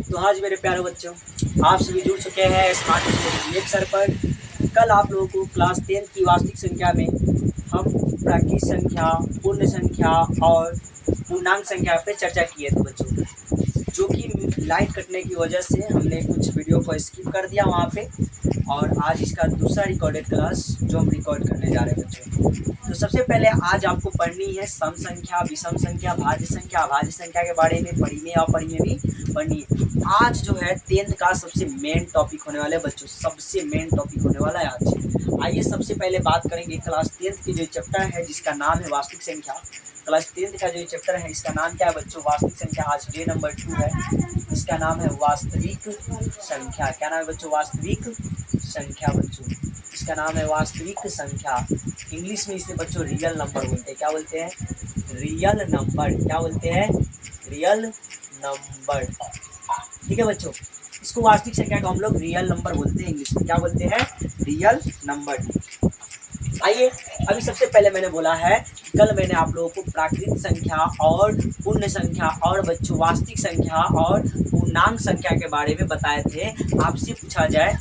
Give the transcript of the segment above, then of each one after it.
तो आज मेरे प्यारे बच्चों, आप सभी जुड़ चुके हैं स्मार्ट लेक्चर पर। कल आप लोगों को क्लास 10 की वास्तविक संख्या में हम प्राकृत संख्या, पूर्ण संख्या और पूर्णांक संख्या पर चर्चा किए थे बच्चों, जो कि लाइट कटने की वजह से हमने कुछ वीडियो को स्किप कर दिया वहाँ पे। और आज इसका दूसरा रिकॉर्डेड क्लास जो हम रिकॉर्ड करने जा रहे हैं बच्चों। तो सबसे पहले आज आपको पढ़नी है सम संख्या, विषम संख्या, भाज्य संख्या, अभाज्य संख्या के बारे में पढ़नी है और पढ़नी भी पढ़नी है। आज जो है 10th का सबसे मेन टॉपिक होने वाला है बच्चों, सबसे मेन टॉपिक होने वाला है आज। आइए सबसे पहले बात करेंगे क्लास 10th की जो चैप्टर है जिसका नाम है वास्तविक संख्या। क्लास 10th का जो चैप्टर है इसका नाम क्या है बच्चों? वास्तविक संख्या। आज डे नंबर 2 है, इसका नाम है वास्तविक संख्या। क्या नाम है बच्चों? वास्तविक संख्या बच्चों, इसका नाम है वास्तविक संख्या। इंग्लिश में इसे बच्चों रियल नंबर बोलते हैं। क्या बोलते हैं? Real number. क्या बोलते हैं? Real number. ठीक है बच्चों, इसको वास्तविक संख्या को हम लोग रियल नंबर बोलते हैं। इंग्लिश में क्या बोलते हैं? Real number. आइए, अभी सबसे पहले मैंने बोला है, कल मैंने आप लोगों को प्राकृत संख्या और पूर्ण संख्या और बच्चों वास्तविक संख्या और पूर्णांक संख्या के बारे में बताए थे। आपसे पूछा जाए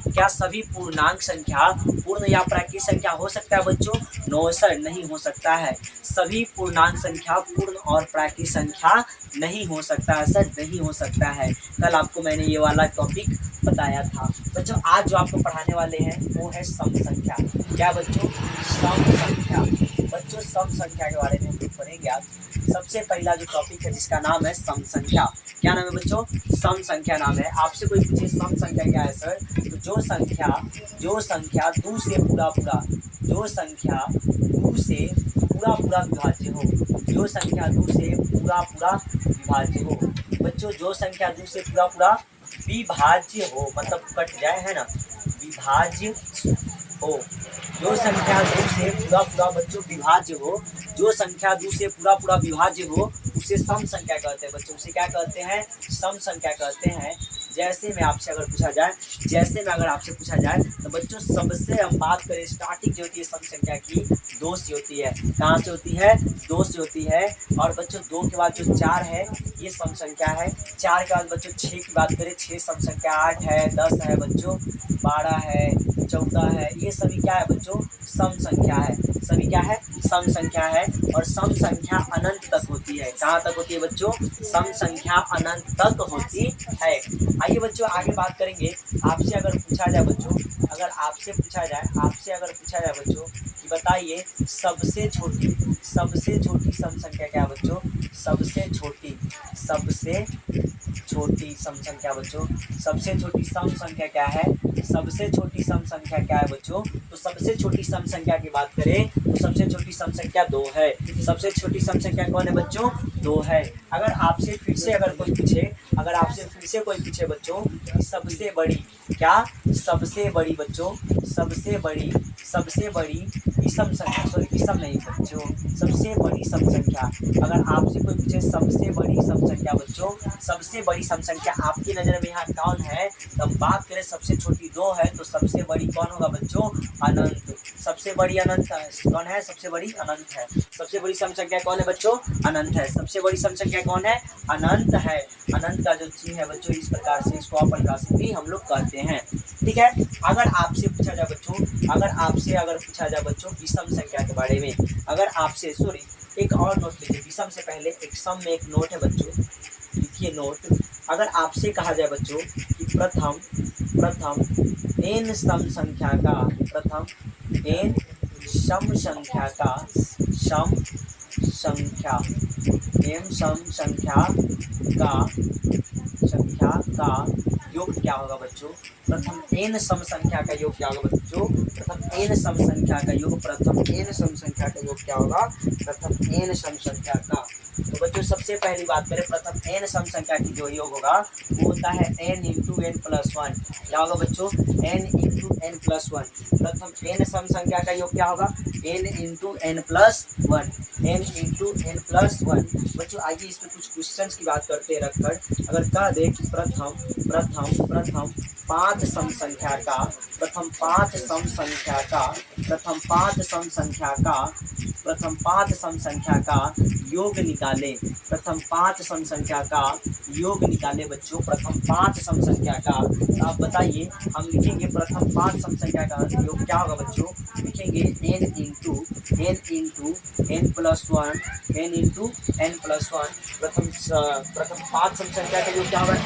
क्या सभी पूर्णांक संख्या पूर्ण या प्राकृत संख्या हो सकता है बच्चों? नो सर, नहीं हो सकता है। सभी पूर्णांक संख्या पूर्ण और प्राकृत संख्या नहीं हो सकता है सर, नहीं हो सकता है। कल आपको मैंने ये वाला टॉपिक बताया था बच्चों। आज जो आपको पढ़ाने वाले हैं वो है सम संख्या। क्या बच्चों? सम संख्या। बच्चों सम संख्या के बारे में हम लोग पढ़ेंगे आज। सबसे पहला जो टॉपिक है जिसका नाम है सम संख्या। क्या नाम है बच्चों? सम संख्या नाम है। आपसे कोई पूछे सम संख्या क्या है सर, तो जो संख्या दो से पूरा विभाज्य हो। जो संख्या दो से पूरा विभाज्य हो बच्चों, जो संख्या दो से पूरा विभाज्य हो, मतलब कट जाए है ना, विभाज्य हो। जो संख्या दो से पूरा बच्चों विभाज्य हो, जो संख्या दो से पूरा विभाज्य हो उसे सम संख्या कहते हैं बच्चों। उसे क्या कहते हैं? सम संख्या कहते हैं। जैसे में आपसे अगर पूछा जाए तो बच्चों सबसे हम बात करें, स्टार्टिंग जो होती है सम संख्या की दो से होती है। कहाँ से होती है? दो से होती है। और बच्चों दो के बाद जो 4 है ये सम संख्या है। 4 के बाद बच्चों 6 की बात करें, 6 सम संख्या, 8 है, 10 है बच्चों, 12 है, 14 है, ये सभी क्या है बच्चों? सम संख्या है। सभी क्या है? सम संख्या है। और सम संख्या अनंत तक होती है। कहाँ तक होती है बच्चों? सम संख्या अनंत तक होती है। आइए बच्चों आगे बात करेंगे। आपसे अगर पूछा जाए बच्चों कि बताइए सबसे छोटी सम संख्या क्या है बच्चों? सबसे छोटी सम संख्या बच्चों, सबसे छोटी सम संख्या क्या है? सबसे छोटी सम संख्या क्या है बच्चों? तो सबसे छोटी सम संख्या की बात करें तो सबसे छोटी सम संख्या 2 है। सबसे छोटी सम संख्या कौन है बच्चों? 2 है। अगर आपसे फिर से कोई पूछे बच्चों कि सबसे बड़ी विषम संख्या, अगर आपसे कोई पूछे सबसे बड़ी सम संख्या बच्चों, सबसे बड़ी सम संख्या आपकी नज़र में यहाँ कौन है? तो हम बात करें सबसे छोटी 2 है तो सबसे बड़ी कौन होगा बच्चों? अनंत। सबसे बड़ी अनंत कौन है? सबसे बड़ी अनंत है। सबसे बड़ी सम संख्या कौन है बच्चों? अनंत है। सबसे बड़ी सम संख्या कौन है? अनंत है। अनंत का जो चिन्ह है बच्चों इस प्रकार से इसको अपरिभाषित भी हम लोग कहते हैं। ठीक है। अगर आपसे पूछा जाए बच्चों विषम संख्या के बारे में, अगर आपसे एक और नोट लीजिए, विषम से पहले एक सम में एक नोट है बच्चों, लिखिए नोट। अगर आपसे कहा जाए बच्चों कि प्रथम n सम संख्या का योग क्या होगा बच्चों? प्रथम n सम संख्या का योग क्या होगा बच्चों? प्रथम n सम संख्या का योग क्या होगा? प्रथम n सम संख्या का। तो बच्चों सबसे पहली बात करें, प्रथम n सम संख्या की जो योग होगा वो होता है n इंटू n प्लस 1। क्या होगा बच्चों? n into n plus 1। प्रथम n सम संख्या का योग क्या होगा? n into n plus 1। n into n plus 1। बच्चों आइए इस पर कुछ क्वेश्चन की बात करते हैं रखकर। अगर कह दे कि प्रथम 5 सम संख्या का प्रथम 5 सम संख्या का योग निकालें। प्रथम 5 सम संख्या का योग निकालें बच्चों, प्रथम 5 सम संख्या का। तो आप बताइए, हम लिखेंगे प्रथम 5 सम संख्या का योग क्या होगा बच्चों, लिखेंगे n प्लस 1 n प्लस 1। प्रथम 5 सम संख्या का योग क्या होगा, n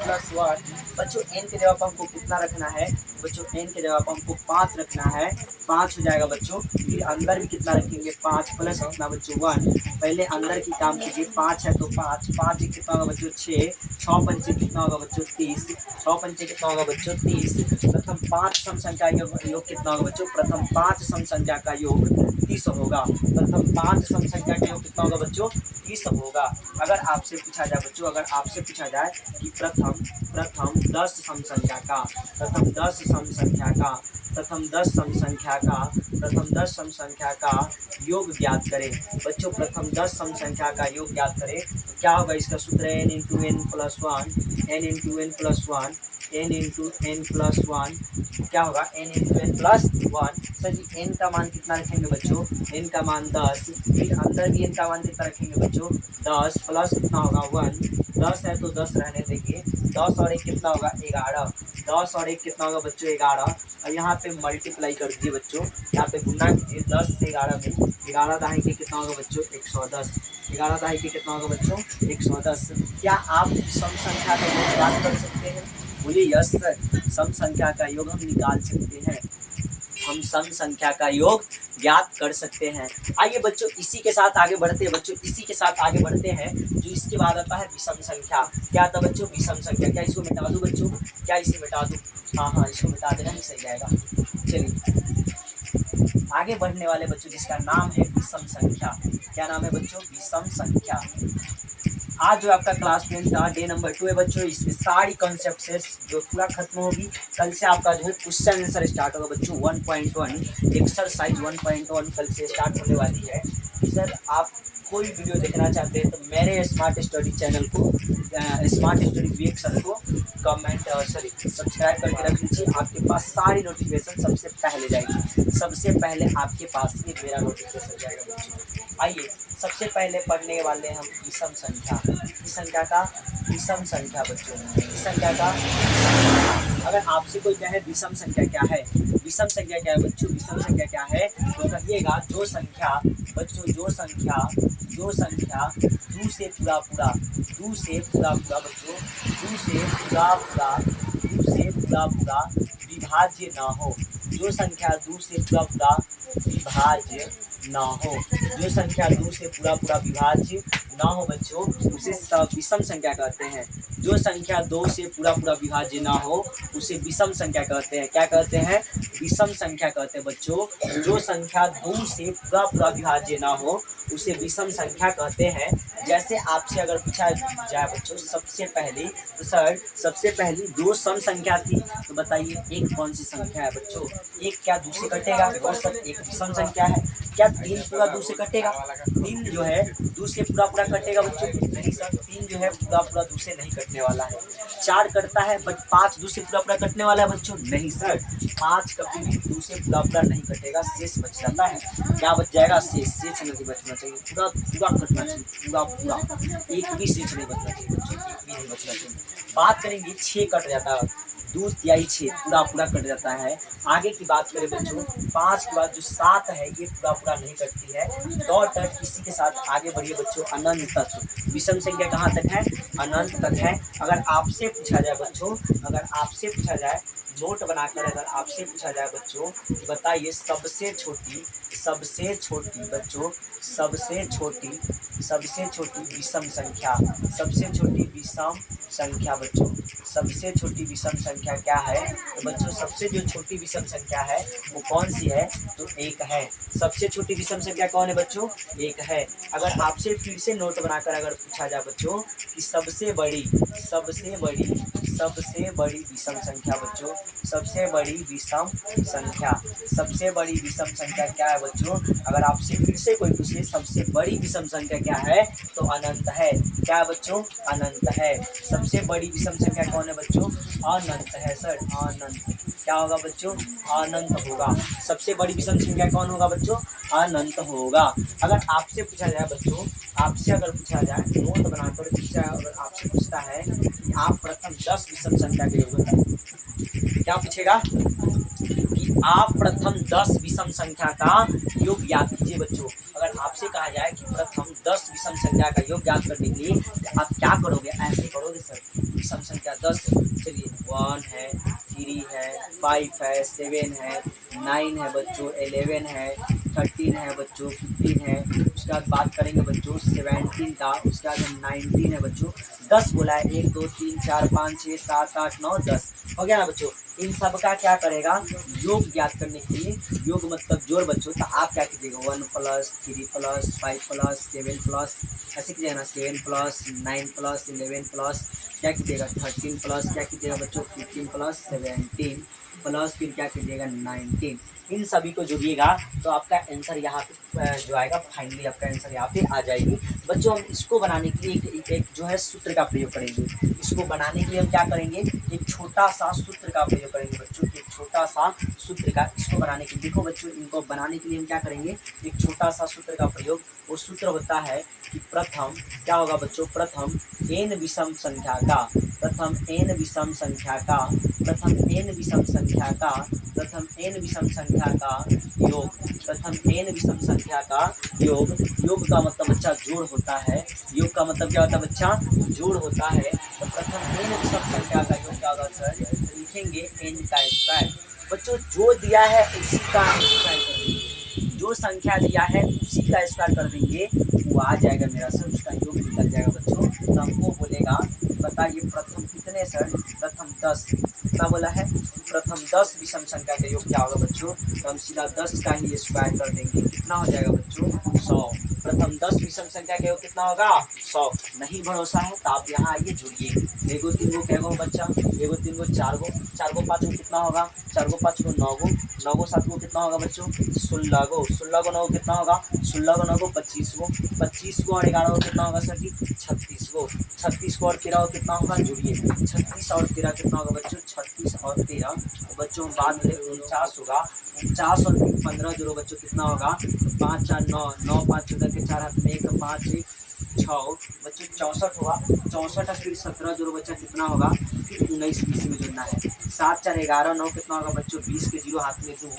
प्लस 1। बच्चों n के जगह पर हमको कितना रखना है बच्चों, n के जगह पर हमको 5 रखना है, 5 हो जाएगा बच्चों। फिर अंदर भी कितना रखेंगे, 5 प्लस कितना बच्चों 1। पहले अंदर की काम कीजिए, 5 है तो 5 एक कितना होगा बच्चों 6, 6 पंचे कितना होगा बच्चों 30, 6 पंचे कितना होगा बच्चों 30। प्रथम 5 सम संख्या योग कितना होगा बच्चों, प्रथम 5 सम संख्या का योग 30 होगा। प्रथम 5 सम संख्या का योग कितना होगा बच्चों, 30 होगा। अगर आपसे पूछा जाए बच्चों, अगर आपसे पूछा जाए कि प्रथम 10 सम संख्या का, प्रथम 10 सम संख्या का, प्रथम 10 सम संख्या का, प्रथम 10 सम संख्या का योग ज्ञात करें बच्चों, प्रथम 10 सम संख्या का योग ज्ञात करें तो क्या होगा, इसका सूत्र है n into n plus 1, n into n plus 1, n into n plus 1। क्या होगा, n into n plus 1। Sir ji n का मान कितना रखेंगे बच्चों, n का मान 10, फिर अंदर भी n का मान कितना रखेंगे बच्चों 10, प्लस कितना होगा 1, 10 है तो 10 रहने देंगे, 10 और 1 कितना होगा 11, 10 और 1 कितना होगा बच्चों 11। और यहाँ पे मल्टीप्लाई कर दीजिए बच्चों, यहाँ पे गुना कीजिए, 10 से 11 में 11 दहाई के कितना होगा बच्चों 110, 11 दहाई के कितना होगा बच्चों 110। क्या आप सम संख्या का योग ज्ञात कर सकते हैं, बोलिए यस सर, सम संख्या का योग हम निकाल सकते हैं, हम सम संख्या का योग ज्ञात कर सकते हैं। आइए बच्चों इसी के साथ आगे बढ़ते हैं बच्चों, इसी के साथ आगे बढ़ते हैं। जो इसके बाद आता है विषम संख्या, क्या आता है बच्चों विषम संख्या। क्या इसको मिटा दूं बच्चों, क्या इसे मिटा दूं, हाँ इसको मिटा देना ही सही जाएगा। चलिए आगे बढ़ने वाले बच्चों जिसका नाम है विषम संख्या, क्या नाम है बच्चों, विषम संख्या। आज जो आपका क्लास 10 था, डे नंबर 2 है बच्चों, इसमें सारी कॉन्सेप्ट से जो पूरा खत्म होगी। कल से आपका जो है क्वेश्चन आंसर स्टार्ट होगा बच्चों 1.1, एक्सरसाइज 1.1 कल से स्टार्ट होने वाली है। सर आप कोई वीडियो देखना चाहते हैं तो मेरे स्मार्ट स्टडी चैनल को, स्मार्ट स्टडी वीएक सर को सब्सक्राइब करके रख लीजिए, आपके पास सारी नोटिफिकेशन सबसे पहले जाएगी, सबसे पहले आपके पास ही मेरा नोटिफिकेशन जाएगा बच्चों। आइए सबसे पहले पढ़ने वाले हम विषम संख्या, किस संख्या का, विषम संख्या बच्चों, इस संख्या का। अगर आपसे कोई कहे विषम संख्या क्या है, विषम संख्या क्या है बच्चों, विषम संख्या क्या है तो कहिएगा जो संख्या बच्चों, जो संख्या दू से पूरा पूरा, दू से पूरा पूरा बच्चों, दू से पूरा पूरा विभाज्य ना हो, जो संख्या दू से पूरा पूरा विभाज्य ना हो, जो संख्या दो से पूरा पूरा विभाज्य ना हो बच्चों उसे विषम संख्या कहते हैं। जो संख्या 2 से पूरा पूरा विभाज्य ना हो उसे विषम संख्या कहते हैं। क्या कहते हैं, विषम संख्या कहते हैं बच्चों। जो संख्या 2 से पूरा पूरा विभाज्य ना हो उसे विषम संख्या कहते हैं। जैसे आपसे अगर पूछा जाए बच्चों सबसे पहले, तो सर सबसे पहली 2 सम संख्या थी, तो बताइए एक कौन सी संख्या है बच्चों, एक क्या 2 से कटेगा, और सर एक विषम संख्या है। क्या 3 पूरा 2 से कटेगा, 3 जो है 2 से पूरा पूरा कटेगा बच्चों, नहीं सर 3 जो है पूरा पूरा 2 से नहीं कटने वाला है। 4 कटता है बट 5 2 से पूरा पूरा कटने वाला है बच्चों, नहीं सर 5 कभी भी 2 से पूरा पूरा नहीं कटेगा, शेष बच जाता है। क्या बच जाएगा, शेष नहीं बचना चाहिए, पूरा पूरा कटना चाहिए, पूरा पूरा, एक भी शेष नहीं बचना चाहिए बच्चों, एक भी नहीं बचना चाहिए। बात करेंगे 6 कट जाता है, 2 तिहाई 6 पूरा पूरा कट जाता है। आगे की बात करें बच्चों 5 के बाद जो 7 है ये पूरा पूरा नहीं कटती है। डॉट इसी के साथ आगे बढ़िए बच्चों, अनंत तक। विषम संख्या कहाँ तक है, अनंत तक है। अगर आपसे पूछा जाए बच्चों, अगर आपसे पूछा जाए नोट बनाकर, अगर आपसे पूछा जाए बच्चों बताइए सबसे छोटी बच्चों, सबसे छोटी विषम संख्या, सबसे छोटी विषम संख्या बच्चों, सबसे छोटी विषम संख्या क्या है, तो बच्चों सबसे जो छोटी विषम संख्या है वो कौन सी है, तो 1 है। सबसे छोटी विषम संख्या कौन है बच्चों, 1 है। अगर आपसे फिर से नोट बनाकर अगर पूछा जाए बच्चों कि सबसे बड़ी विषम संख्या बच्चों, सबसे बड़ी विषम संख्या। सबसे बड़ी विषम संख्या क्या है बच्चों? अगर आपसे फिर से कोई पूछे सबसे बड़ी विषम संख्या क्या है तो अनंत है। क्या है बच्चों? अनंत है। सबसे बड़ी विषम संख्या कौन है बच्चों? अनंत है सर, अनंत। क्या होगा बच्चों? अनंत होगा। सबसे बड़ी विषम संख्या कौन होगा बच्चों? अनंत होगा। अगर आपसे पूछा जाए बच्चों, आपसे अगर पूछा जाए नोट बनाकर पूछा, अगर आपसे पूछता है कि आप प्रथम 10 विषम संख्या के योग बताइए, क्या पूछेगा? कि आप प्रथम 10 विषम संख्या का योग ज्ञात कीजिए बच्चों। अगर आपसे कहा जाए कि प्रथम 10 विषम संख्या का योग ज्ञात करने के लिए आप क्या करोगे? ऐसे करोगे सर, विषम संख्या 10। चलिए 1 है, 3 है, 5 है, 7 है, 9 है बच्चों, 11 है, 13 है बच्चों, 15 है। उसके बाद बात करेंगे बच्चों 17 का, उसके बाद 19 है बच्चों। 10 बोला है, 1 2 3 4 5 6 7 8 9 10 हो गया ना बच्चों। इन सब का क्या करेगा? योग ज्ञात करने के लिए, योग मतलब जोड़ बच्चों, तो आप क्या कीजिएगा? 1 प्लस 3 प्लस 5 प्लस 7 प्लस, ऐसे कीजिएगा ना, 7 प्लस 9 प्लस 11 प्लस क्या कीजिएगा? 13 प्लस क्या कीजिएगा बच्चों? 15 प्लस 17 प्लस फिर क्या कीजिएगा? 19। इन सभी को जोड़िएगा तो आपका आंसर यहाँ पे जो आएगा, फाइनली आपका आंसर यहाँ पे आ जाएगी बच्चों। हम इसको बनाने के लिए एक जो है सूत्र का प्रयोग करेंगे। इसको बनाने के लिए हम क्या करेंगे? एक छोटा सा सूत्र का प्रयोग करेंगे बच्चों, एक छोटा सा सूत्र का। इसको बनाने के लिए देखो बच्चों, इनको बनाने के लिए हम क्या करेंगे? एक छोटा सा सूत्र का प्रयोग। वो सूत्र होता है कि प्रथम क्या होगा बच्चों? प्रथम n विषम संख्या का, प्रथम n विषम संख्या का, प्रथम n विषम संख्या का, प्रथम n विषम संख्या का योग, प्रथम n विषम संख्या का योग। योग का मतलब बच्चा जोड़ होता है। योग का मतलब क्या होता है बच्चा? जोड़ होता है। तो प्रथम n विषम संख्या का योग क्या होगा सर? लिखेंगे n का स्क्वायर। बच्चों जो दिया है उसी का स्क्वायर कर देंगे, जो संख्या दिया है उसी का स्क्वायर कर देंगे, वो आ जाएगा मेरा सर, उसका योग निकल जाएगा बच्चों। तो हमको बोलेगा बताइए प्रथम कितने सर? प्रथम 10। कितना बोला है? प्रथम 10 विषम संख्या का योग क्या होगा बच्चों? तो हम सीधा 10 का ही स्क्वायर कर देंगे। कितना हो जाएगा बच्चों? 100। प्रथम 10 विषम संख्या का योग कितना होगा? 100। नहीं भरोसा है तो आप यहाँ आइए, जुड़िए। एगो 3 गो क्या गो बच्चा? एगो 3 गो 4 गो, 4 गो 5 गो कितना होगा? 4 गो 5 गो 9 गो, 9 गो 7 गो कितना होगा बच्चों? 16 गो, 16 गो 9 गो कितना होगा? 16 गो 9 गो 25 गो, 25 गो और 11 गो कितना होगा सर जी? 36 गो, 36 गो और 13 गो कितना होगा? जुड़िए, 36 और 13 कितना होगा बच्चों? 36 और 13 बच्चों बाद में 49 होगा। 49 और 15 जोड़ो बच्चों कितना होगा? 5 4 9, 9 5 14 के 4 हाथ में 1 5 1 6 बच्चों 64 होगा। 64 और फिर 17 जोड़ो बच्चा कितना होगा? फिर 19 20 में जोड़ना है। 7 4 11 9 कितना होगा बच्चों? 20 के 0 हाथ में 2,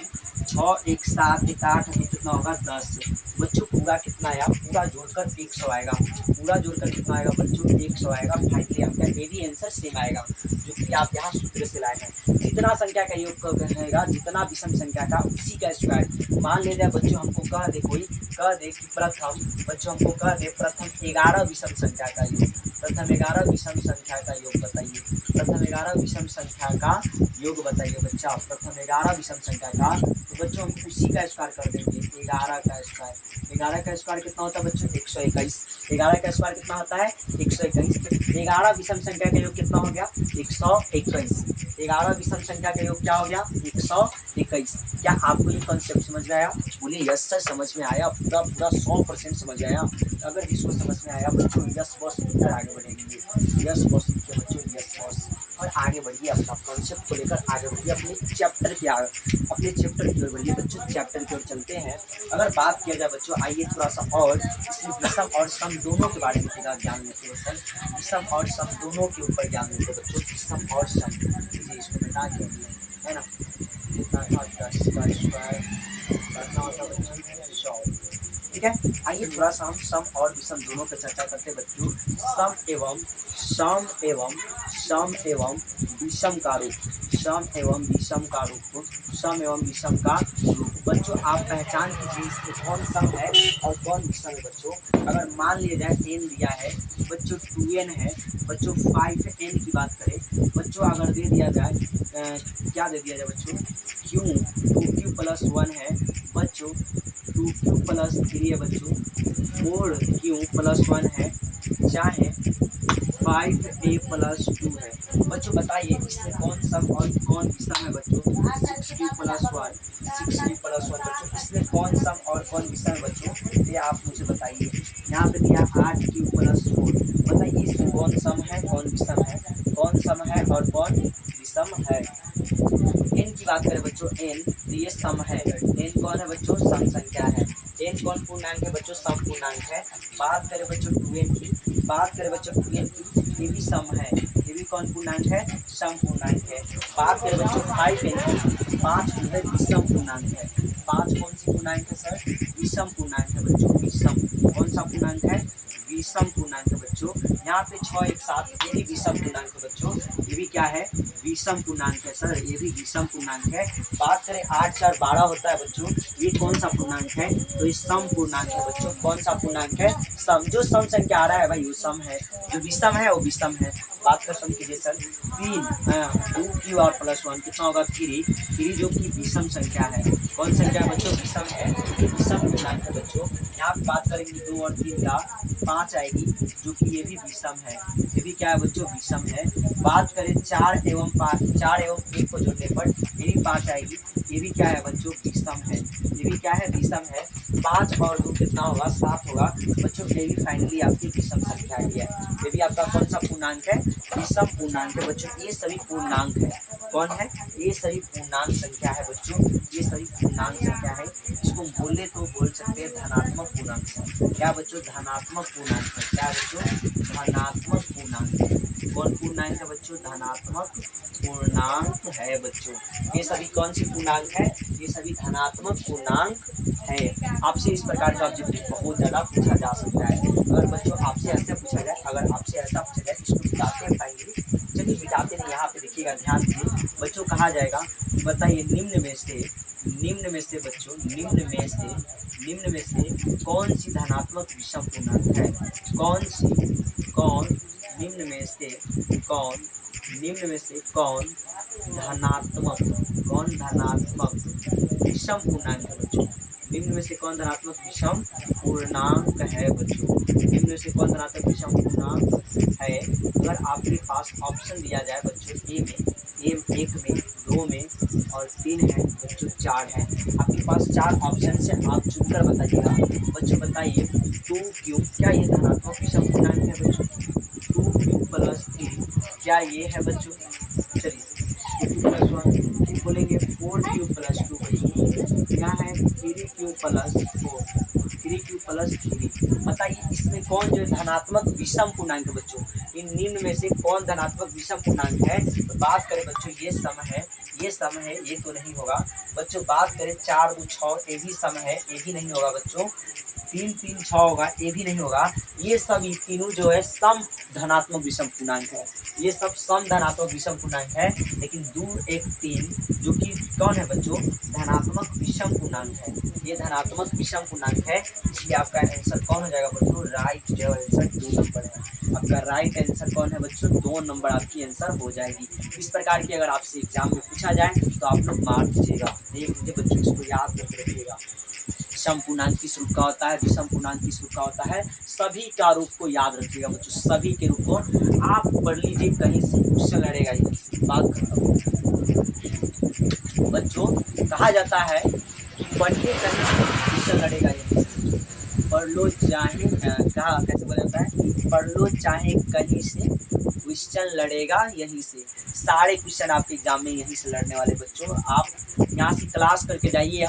6 1 7 1 8 में कितना होगा? 10 बच्चों। पूरा कितना आया? पूरा जोड़कर 100 आएगा। पूरा जोड़कर कितना आएगा बच्चों? 100 आएगा। फाइनली आपका ये भी आंसर सेम आएगा जो कि आप यहाँ सूत्र से लाए हैं। जितना संख्या का योग रहेगा, जितना विषम संख्या का उसी का स्क्वायर। मान लीजिए बच्चों हमको कह दे, कोई कह दे कि प्रथम, बच्चों हमको कह दे प्रथम 11 विषम संख्या का योग, प्रथम 11 विषम संख्या का योग बताइए। प्रथम 11 विषम संख्या का योग बताइए बच्चा। प्रथम 11 विषम संख्या का, तो बच्चों हम उसी का स्क्वायर कर देंगे। 11 का स्क्वायर, 11 का स्क्वायर कितना होता है बच्चों? 121। 11 का स्क्वायर कितना होता है? 121। 11 विषम संख्या का योग कितना हो गया? 121। 11 विषम संख्या का योग क्या हो गया? 121। क्या आपको ये कॉन्सेप्ट समझ में आया? बोलिए यस सर, समझ में आया। पूरा पूरा 100% समझ में आया। अगर जिसको समझ में आया बच्चों यस बॉस लिखकर आगे बढ़ेंगे। यस बॉस लिखिए बच्चों, यस बॉस, और आगे बढ़िए अपना कॉन्सेप्ट को लेकर आगे बढ़िए। अपने चैप्टर की ओर बढ़िए बच्चों। चैप्टर की ओर चलते हैं। अगर बात किया जाए बच्चों, आइए थोड़ा सा और इसमें विषम और सम दोनों के बारे में थोड़ा ज्ञान लेते हैं सर। विषम और सम दोनों के ऊपर ज्ञान लेते हैं बच्चों। विषम और सम, जी इसको मिटा के है ना, कितना था? 10 का स्क्वायर करना होता बच्चों 100। ठीक है, आइए थोड़ा सा हम सम और विषम दोनों पर चर्चा करते हैं बच्चों। सम एवं विषम का रूप, सम एवं विषम का रूप, सम एवं विषम का रूप। बच्चों आप पहचान कीजिए इसमें कौन सम है और कौन विषम है बच्चों। अगर मान लिया जाए n दिया है बच्चों, 2n है बच्चों, 5n की बात करें बच्चों, अगर दे दिया जाए क्या दे दिया जाए बच्चों? q, 2q प्लस 1 है बच्चों, 2q प्लस 3 है बच्चों, 4q प्लस 1 है, चाहे 5a प्लस 2 है। बच्चों बताइए इसमें कौन सम और कौन विषम है बच्चों? 6q प्लस 1, 6q प्लस 1 बच्चों इसमें कौन सम और कौन विषम है बच्चों? ये आप मुझे बताइए। यहाँ पे दिया 8q प्लस 4, बताइए इसमें कौन सम है कौन विषम है? कौन सम है और कौन विषम है? n की बात करें बच्चों n, तो ये सम है। n कौन है बच्चों? सम संख्या है। n कौन पूर्णांक है बच्चों? सम पूर्णांक है। बात करें बच्चों 2n की, बात करें बच्चों 2n की, ये भी सम है। ये भी कौन पूर्णांक है? सम पूर्णांक है। बात करें बच्चों 5n की, 5 जो है विषम पूर्णांक है। 5 कौन सी पूर्णांक है सर? विषम पूर्णांक है बच्चों। विषम कौन सा पूर्णांक है? विषम पूर्णांक है बच्चों। यहाँ पे 6 एक साथ, ये भी विषम पूर्णांक है बच्चों। ये भी क्या है? विषम पूर्णांक है सर, ये भी विषम पूर्णांक है। बात करें 8 4 12 होता है बच्चों, ये कौन सा पूर्णांक है? तो ये सम पूर्णांक है बच्चों। कौन सा पूर्णांक है? सम। जो सम संख्या आ रहा है भाई वो सम है, जो विषम है वो विषम है। बात कर सम कीजिए सर, 2q और प्लस 1 कितना होगा? 3 जो कि विषम संख्या है। कौन संख्या है बच्चों? विषम है, विषम पूर्णांक है बच्चों। यहाँ पे बात करेंगे 2 और 3 का 5 आएगी, जो कि ये भी विषम है। ये भी क्या है बच्चों? विषम है। बात करें 4 एवं 5, 4 एवं 1 को जोड़ने पर ये भी 5 आएगी, ये भी क्या है बच्चों? विषम है। ये भी क्या है? विषम है। 5 और 2 कितना होगा? 7 होगा बच्चों। ये भी फाइनली आपकी विषम संख्या है। ये भी आपका कौन सा पूर्णांक है? विषम पूर्णांक है बच्चों। ये सभी पूर्णांक है। कौन है? ये सभी पूर्णांक संख्या है बच्चों। ये सभी पूर्णांक संख्या है। इसको बोले तो बोल सकते हैं धनात्मक पूर्णांक है। क्या बच्चों? धनात्मक पूर्णांक है। क्या बच्चों? धनात्मक पूर्णांक। कौन पूर्णांक है बच्चों? धनात्मक पूर्णांक है बच्चों। ये सभी कौन सी पूर्णांक है? ये सभी धनात्मक पूर्णांक है। आपसे इस प्रकार का ऑब्जेक्टिव बहुत ज़्यादा पूछा जा सकता है। अगर बच्चों आपसे ऐसे पूछा जाए, अगर आपसे ऐसा पूछा जाए, इसको मिटाते हैं फाइनली। चलिए मिटाते हैं, यहाँ पे देखिएगा, ध्यान दीजिए बच्चों। कहा जाएगा, बताइए निम्न में से बच्चों, निम्न में से कौन सी धनात्मक विषम पूर्णांक है? निम्न में से कौन धनात्मक विषम पूर्णांक है बच्चों? निम्न में से कौन धनात्मक विषम पूर्णांक है बच्चों? निम्न में से कौन धनात्मक विषम पूर्णांक है? अगर आपके पास ऑप्शन दिया जाए बच्चों, ए में 1 में, 2 में और 3 है बच्चों, 4 है। आपके पास 4 ऑप्शन से आप चुनकर बताइएगा बच्चों। बताइए 2q, क्या ये धनात्मक विषम पूर्णांक है बच्चों? 2q प्लस 3, क्या ये है बच्चों? चलिए 2q प्लस 1, फिर बोलेंगे 4q प्लस 2 बच्चों, क्या है? 3q plus 4, 3q plus 3। बताइए इसमें कौन जो धनात्मक विषम पूर्णांक है बच्चों? इन निम्न में से कौन धनात्मक विषम पूर्णांक है? तो बात करें बच्चों, ये सम है, ये तो नहीं होगा बच्चों। बात करें 4 2 6, ये भी सम है, ये भी नहीं होगा बच्चों। 3 3 6 होगा, ये भी नहीं होगा। ये सभी तीनों जो है सम धनात्मक विषम पूर्णांक है। ये सब सम धनात्मक विषम पूर्णांक है। लेकिन 2 1 3 जो कि कौन है बच्चों? धनात्मक विषम पूर्णांक है। ये धनात्मक विषम पूर्णांक है, इसलिए आपका आंसर कौन हो जाएगा बच्चों? राइट जो आंसर 2 नंबर है। आपका राइट आंसर कौन है बच्चों? 2 नंबर आपकी आंसर हो जाएगी। इस प्रकार की अगर आपसे एग्जाम में पूछा जाए तो आप लोग मार दीजिएगा। देख लीजिए बच्चों, इसको याद करके रखिएगा। सम पूर्णांक किस रूप का होता है? विषम पूर्णांक किस रूप का होता है? सभी का रूप को याद रखिएगा बच्चों। सभी के रूप को आप पढ़ लीजिए, कहीं से क्वेश्चन लड़ेगा। ये बात बच्चों, कहा जाता है कि पढ़िए कहीं से क्वेश्चन लड़ेगा। ये पढ़ लो चाहे, कहा कैसे बोला जाता है? पढ़ लो चाहे कहीं से, क्वेश्चन लड़ेगा यहीं से। सारे क्वेश्चन आपके एग्जाम में यहीं से लड़ने वाले बच्चों। आप यहाँ से क्लास करके जाइए।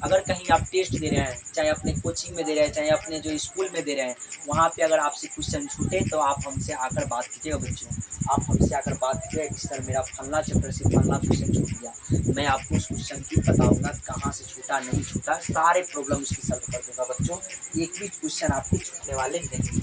अगर कहीं आप टेस्ट दे रहे हैं, चाहे अपने कोचिंग में दे रहे हैं, चाहे अपने जो स्कूल में दे रहे हैं, वहाँ पे अगर आपसे क्वेश्चन छूटे तो आप हमसे आकर बात कीजिएगा बच्चों। आप हमसे आकर बात कीजिएगा कि सर मेरा फलना चैप्टर से फलना क्वेश्चन छूट गया। मैं आपको उस क्वेश्चन की बताऊँगा कहाँ से छूटा, नहीं छूटा, सारे प्रॉब्लम उसकी सॉल्व कर दूँगा बच्चों। एक भी क्वेश्चन आपके छूटने वाले नहीं।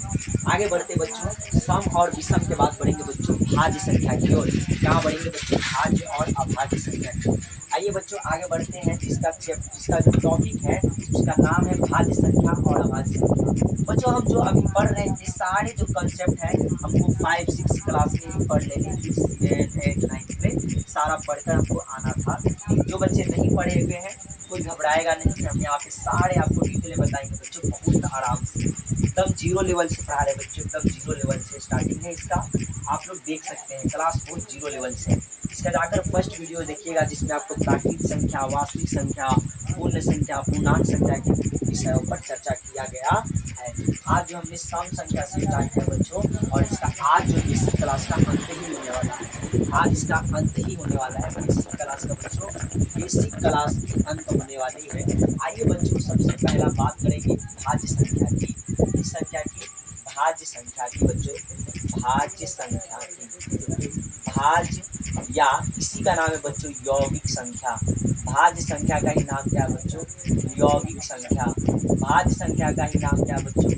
आगे बढ़ते बच्चों, सम और विषम के बाद बढ़ेंगे बच्चों भाज्य संख्या की ओर। कहाँ बढ़ेंगे बच्चों? भाज्य और अभाज्य संख्या की ओर। आइए बच्चों आगे बढ़ते हैं। जिसका जो टॉपिक है उसका नाम है भाज्य संख्या और अभाज्य संख्या। बच्चों हम जो अभी पढ़ रहे हैं, ये सारे जो कंसेप्ट है हमको 5 6 क्लास में ही पढ़ लेने, 7 8 9 में सारा पढ़कर हमको आना था। जो बच्चे नहीं पढ़े हुए हैं कोई घबराएगा नहीं, हम यहाँ पे सारे आपको डिटेल बताएंगे बच्चों, बहुत आराम से। एकदम जीरो लेवल से पढ़ा रहे हैं बच्चों, एकदम जीरो लेवल से स्टार्टिंग है इसका। आप लोग देख सकते हैं क्लास बहुत जीरो लेवल से है। इसका जाकर फर्स्ट वीडियो देखिएगा जिसमें आपको प्राकृत संख्या, वास्तविक संख्या, पूर्ण संख्या, पूर्णांक संख्या के विषयों पर चर्चा किया गया है। आज जो हमने सम संख्या से स्टार्ट किया बच्चों, और इसका आज जो बेसिक क्लास का अंत ही होने वाला है, आज इसका अंत ही होने वाला है बेसिक क्लास का बच्चों, बेसिक क्लास की अंत होने वाली है। आइए बच्चों सबसे पहला बात करेंगे भाज्य संख्या की। किस संख्या की? भाज्य संख्या की बच्चों, भाज्य संख्या की। भाज्य या इसी का नाम है बच्चों यौगिक संख्या। भाज्य संख्या का ही नाम क्या है बच्चों? यौगिक संख्या। भाज्य संख्या का ही नाम क्या है बच्चों?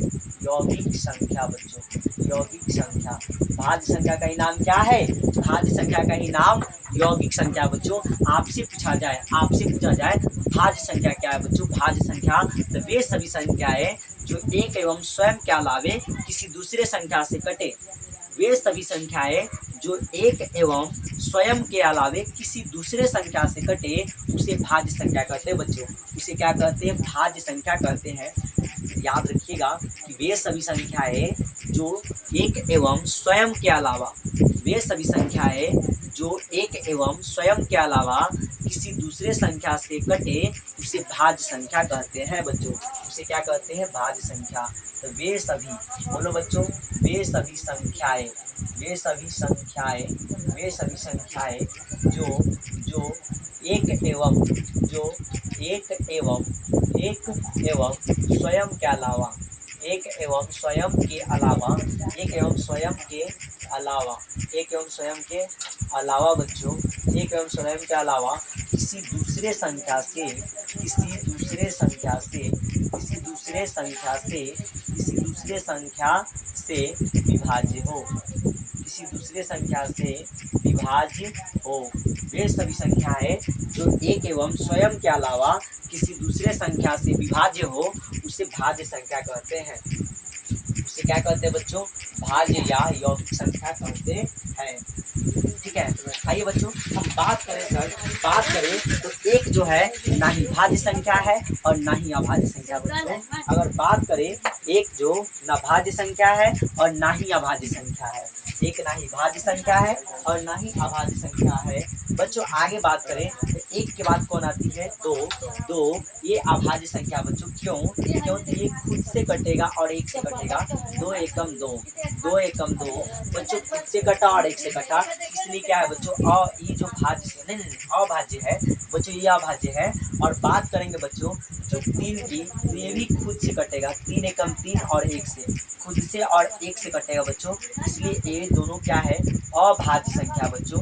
यौगिक संख्या बच्चों, यौगिक संख्या। भाज्य संख्या का ही नाम क्या है? भाज्य संख्या का ही नाम यौगिक संख्या बच्चों। आपसे पूछा जाए भाज्य संख्या क्या है बच्चों? भाज्य संख्या तो वे सभी संख्याएं जो एक एवं स्वयं के अलावे किसी दूसरे संख्या से कटे। वे सभी संख्याएं जो एक एवं स्वयं के अलावे किसी दूसरे संख्या से कटे उसे भाज्य संख्या कहते हैं बच्चों। उसे क्या कहते हैं? भाज्य संख्या कहते हैं। याद रखिएगा कि वे सभी संख्याएं जो एक एवं स्वयं के अलावा, वे सभी संख्याएं जो एक एवं स्वयं के अलावा किसी दूसरे संख्या से कटे उसे भाज्य संख्या कहते हैं बच्चों। उसे क्या कहते हैं? भाज्य संख्या। तो वे सभी, बोलो बच्चों, वे सभी संख्याएं, वे सभी संख्याएं, वे सभी संख्याएं जो एक एवं स्वयं के अलावा, एक एवं स्वयं के अलावा, एक एवं स्वयं के अलावा, एक एवं स्वयं के अलावा बच्चों, एक एवं स्वयं के अलावा किसी दूसरे संख्या से, किसी दूसरे संख्या से, किसी दूसरे संख्या से, किसी दूसरे संख्या से विभाज्य हो, किसी दूसरे संख्या से विभाज्य हो। वे सभी संख्याएं जो एक एवं स्वयं के अलावा किसी दूसरे संख्या से विभाज्य हो उसे भाज्य संख्या कहते हैं। उसे क्या कहते हैं बच्चों? भाज्य या यौगिक संख्या कहते हैं। ठीक है, आइए बच्चों हम बात करें तो एक जो है ना ही भाज्य संख्या है और ना ही अभाज्य संख्या बच्चों। अगर बात करें एक जो ना भाज्य संख्या है और ना ही अभाज्य संख्या है, एक ना ही भाज्य संख्या है और ना ही अभाज्य संख्या है बच्चों। आगे बात करें तो एक के बाद कौन आती है? दो। ये अभाज्य संख्या बच्चों। क्योंकि ये खुद से कटेगा और एक से कटेगा। दो एकम दो बच्चों, खुद से कटा और एक से कटा, इसलिए क्या है बच्चों? ये जो भाज्य नहीं अभाज्य है बच्चों, ये अभाज्य है। और बात करेंगे बच्चों जो तीन की, तो ये भी खुद से कटेगा। तीन एकम तीन और एक से, खुद से और एक से कटेगा बच्चों, इसलिए ये दोनों क्या है? अभाज्य संख्या बच्चों।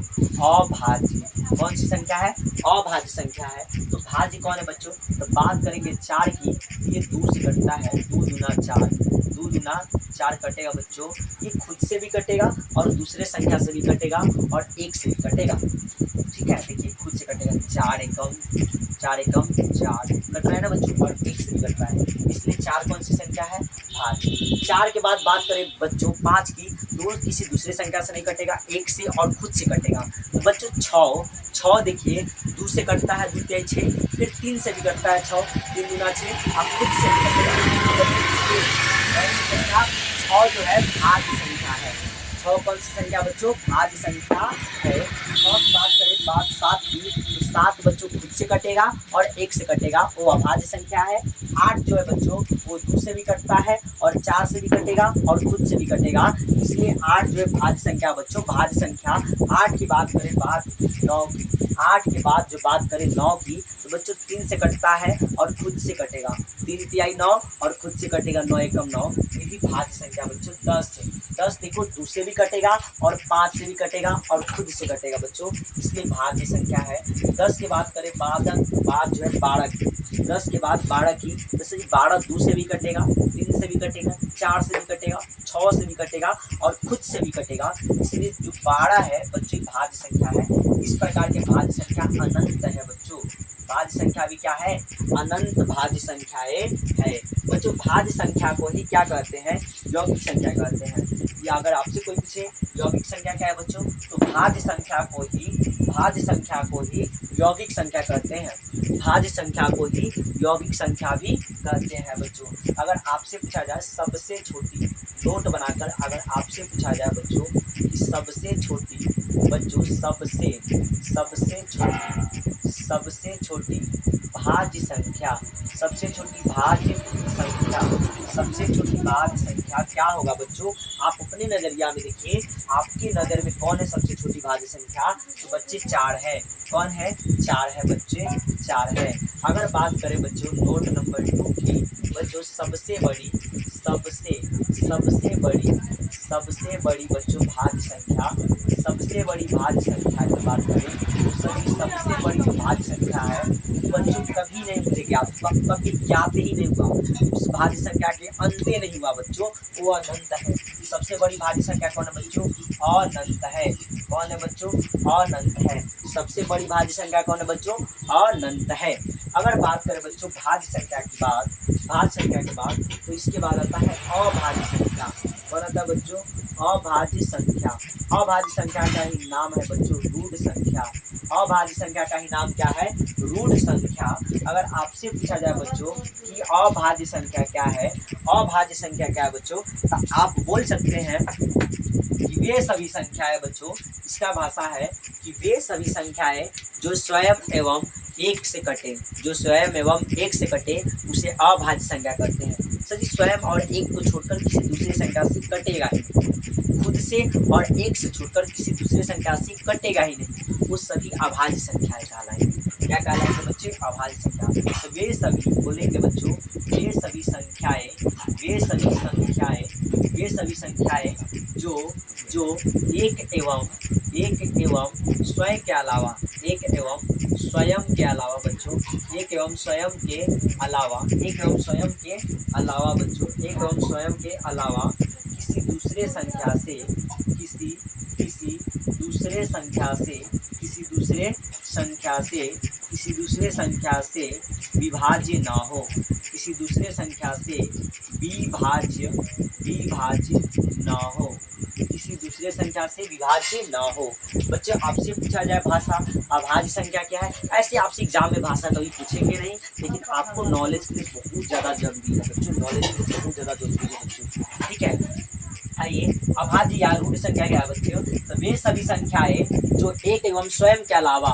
अभाज्य कौन सी संख्या है? अभाज्य संख्या है। तो भाज्य कौन है बच्चों? तो बात करेंगे चार की, ये 2 से कटता है। 2 दूना 4, 2 दूना 4 कटेगा बच्चों। ये खुद से भी कटेगा और दूसरे संख्या से भी कटेगा और एक से भी कटेगा। ठीक है, देखिए खुद से कटेगा। 4 एकम 4 कट रहा है ना बच्चों, और एक से भी कट रहा है, इसलिए 4 कौन सी संख्या है? भाज्य। 4 के बाद बात करें बच्चों 5 की, तो किसी दूसरे संख्या से नहीं कटेगा, एक से और खुद से कटेगा। तो बच्चों 6 देखिए 2 से कटता है, 2 तिहाई 6, फिर 3 से भी कटता है 6, 3 दूना 6, और खुद से भी कटेगा। 6 जो है भाज्य संख्या है। 6 कौन सी संख्या बच्चों? भाज्य संख्या है। और बात करें बात 7 की, तो 7 बच्चों खुद से कटेगा और एक से कटेगा, वो अभाज्य संख्या है। 8 जो है बच्चों वो 2 से भी कटता है और 4 से भी कटेगा और खुद से भी कटेगा, इसलिए 8 जो है भाज्य संख्या बच्चों, भाज्य संख्या। 8 की बात करें बात 9 की, 8 के बाद जो बात करें 9 की, तो बच्चों 3 से कटता है और खुद से कटेगा। 3 तिहाई 9 और खुद से कटेगा 9 एकम 9, ये भी भाज्य संख्या बच्चों। 10 देखो 2 से भी कटेगा और 5 से भी कटेगा और खुद से कटेगा बच्चों, इसलिए भाज्य संख्या है। 10 के बाद करें बात जो है 12 की, 10 के बाद 12 की, जैसे 12 2 से भी कटेगा, 3 से भी कटेगा, 4 से भी कटेगा, 6 से भी कटेगा और खुद से भी कटेगा, इसलिए जो 12 है बच्चों भाज्य संख्या है। इस प्रकार के भाज्य संख्या अनंत है बच्चों। भाज्य संख्या भी क्या है, अनंत भाज्य संख्याएं है। बच्चों भाज्य संख्या को ही क्या कहते हैं, यौगिक संख्या कहते हैं। या अगर आपसे कोई पूछे यौगिक संख्या क्या है बच्चों, तो भाज्य संख्या को ही यौगिक संख्या कहते हैं। भाज्य संख्या को ही यौगिक संख्या भी कहते हैं बच्चों। अगर आपसे पूछा जाए सबसे छोटी, नोट बनाकर अगर आपसे पूछा जाए बच्चों कि सबसे छोटी भाज्य संख्या, सबसे छोटी भाज्य संख्या क्या होगा बच्चों, आप अपने नजरिया में देखिए, आपकी नजर में कौन है सबसे छोटी भाज्य संख्या, तो बच्चे 4 है। कौन है, 4 है बच्चे, 4 है। अगर बात करें बच्चों नोट नंबर 2 की, बच्चों सबसे बड़ी बच्चों भाज्य संख्या, सबसे बड़ी भाज्य संख्या की बात करें तो सभी सबसे बड़ी जो भाज्य संख्या है बच्चों कभी नहीं मुझे ज्ञात, कभी ज्ञात ही नहीं हुआ, उस भाज्य संख्या के अंत नहीं हुआ बच्चों, वो अनंत है। सबसे बड़ी भाज्य संख्या कौन है बच्चों, अनंत है। कौन है बच्चों, अनंत है। सबसे बड़ी भाज्य संख्या कौन है बच्चों, अनंत है। अगर बात करें बच्चों भाज्य संख्या की बात, तो इसके बाद आता है अभाज्य संख्या। कौन आता है बच्चों, अभाज्य संख्या। अभाज्य संख्या का ही नाम है बच्चों रूढ़ संख्या। अभाज्य संख्या का ही नाम क्या है, रूढ़ संख्या। अगर आपसे पूछा जाए बच्चों कि अभाज्य संख्या क्या है, बच्चों, तो आप बोल सकते हैं कि वे सभी संख्याएं बच्चों, इसका भाषा है कि वे सभी संख्याएं जो स्वयं एवं एक से कटे उसे अभाज्य संख्या कहते हैं। सर जी स्वयं और एक को छोड़कर किसी दूसरे संख्या से कटेगा ही नहीं, खुद से और एक से छोड़कर किसी दूसरे संख्या से कटेगा ही नहीं, वो सभी अभाज्य संख्याएं कहलाएंगे। क्या कहलाएंगे बच्चे, अभाज्य संख्या। तो वे सभी बोलेंगे बच्चों, वे सभी संख्याएं जो एक एवं स्वयं के अलावा बच्चों, एक एवं स्वयं के अलावा किसी दूसरे संख्या से विभाज्य ना हो, बच्चे आपसे पूछा जाए भाषा अभाज्य संख्या क्या है, ऐसे आपसे एग्जाम में भाषा कभी पूछेंगे नहीं, लेकिन आपको नॉलेज के लिए बहुत ज़्यादा जरूरी है बच्चों, ठीक है। आइए अभाज्य या रूढ़ संख्या क्या है बच्चों, तो वे सभी संख्याएं जो एक एवं स्वयं के अलावा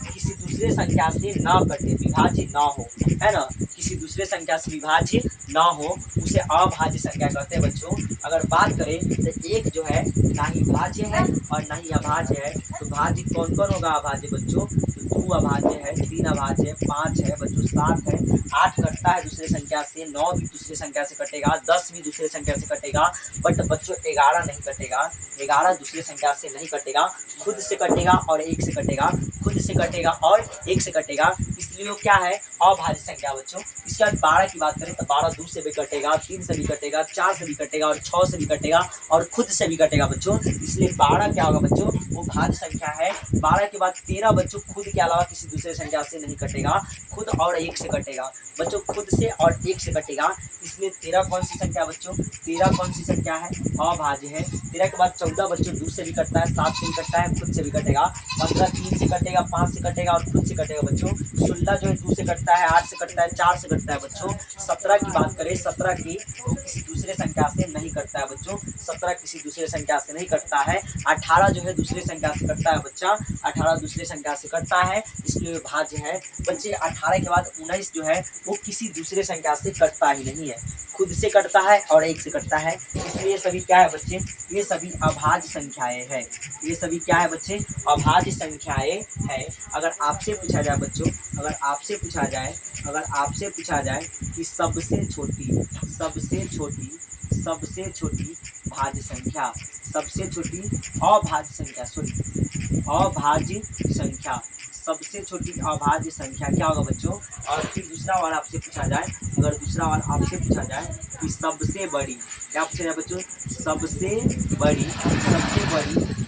किसी दूसरे संख्या से ना कटे, विभाज्य ना हो, है ना, किसी दूसरे संख्या से विभाज्य ना हो, उसे अभाज्य संख्या कहते हैं बच्चों। अगर बात करें तो एक जो है ना ही भाज्य है और ना ही अभाज्य है, तो भाज्य कौन कौन होगा अभाज्य बच्चों, तो 2 अभाज्य है, 3 अभाज्य है, 5 है बच्चों, 7 है, 8 कटता है दूसरे संख्या से, 9 भी दूसरे संख्या से कटेगा, 10 भी दूसरे संख्या से कटेगा, बट बच्चों 11 नहीं कटेगा, 11 दूसरे संख्या से नहीं कटेगा, खुद से कटेगा और एक से कटेगा, इसलिए वो क्या है, अभाज्य संख्या बच्चों। इसके बाद 12 की बात करें तो 12 2 से भी कटेगा, 3 से भी कटेगा, 4 से भी कटेगा और 6 से भी कटेगा और खुद से भी कटेगा बच्चों, इसलिए 12 क्या होगा बच्चों, वो भाज्य संख्या है। 12 के बाद 13 बच्चों खुद के अलावा किसी दूसरे संख्या से नहीं कटेगा, खुद और एक से कटेगा बच्चों, खुद से और एक से कटेगा, इसलिए 13 कौन सी संख्या बच्चों, 13 कौन सी संख्या है, अभाज्य है। 13 के बाद 14 बच्चों 2 से भी कटता है, 7 से भी कटता है, खुद से भी कटेगा, 15 3 से कटेगा, 5 से कटेगा और खुद से कटेगा बच्चों, 16 जो है 2 से कटता है, 8 से कटता है, 4 से कटता है बच्चों। 17 की बात करें, 17 की वो किसी दूसरे संख्या से नहीं कटता है बच्चों, 17 किसी दूसरे संख्या से नहीं कटता है। 18 जो है दूसरे संख्या से कटता है बच्चा, 18 दूसरे संख्या से कटता है, इसलिए भाज्य है बच्चे। 18 के बाद 19 जो है वो किसी दूसरे संख्या से कटता ही नहीं है, खुद से कटता है और एक से कटता है, इसलिए ये सभी क्या है बच्चे, ये सभी अभाज्य संख्याएं हैं। ये सभी क्या है बच्चे, अभाज्य संख्याएं हैं। अगर आपसे पूछा जाए बच्चों, अगर आपसे पूछा जाए कि सबसे छोटी भाज्य संख्या, सबसे छोटी अभाज्य संख्या, सबसे छोटी अभाज्य संख्या क्या होगा बच्चों। और फिर दूसरा वाला आपसे पूछा जाए, कि सबसे बड़ी क्या पूछा जाए बच्चों? सबसे बड़ी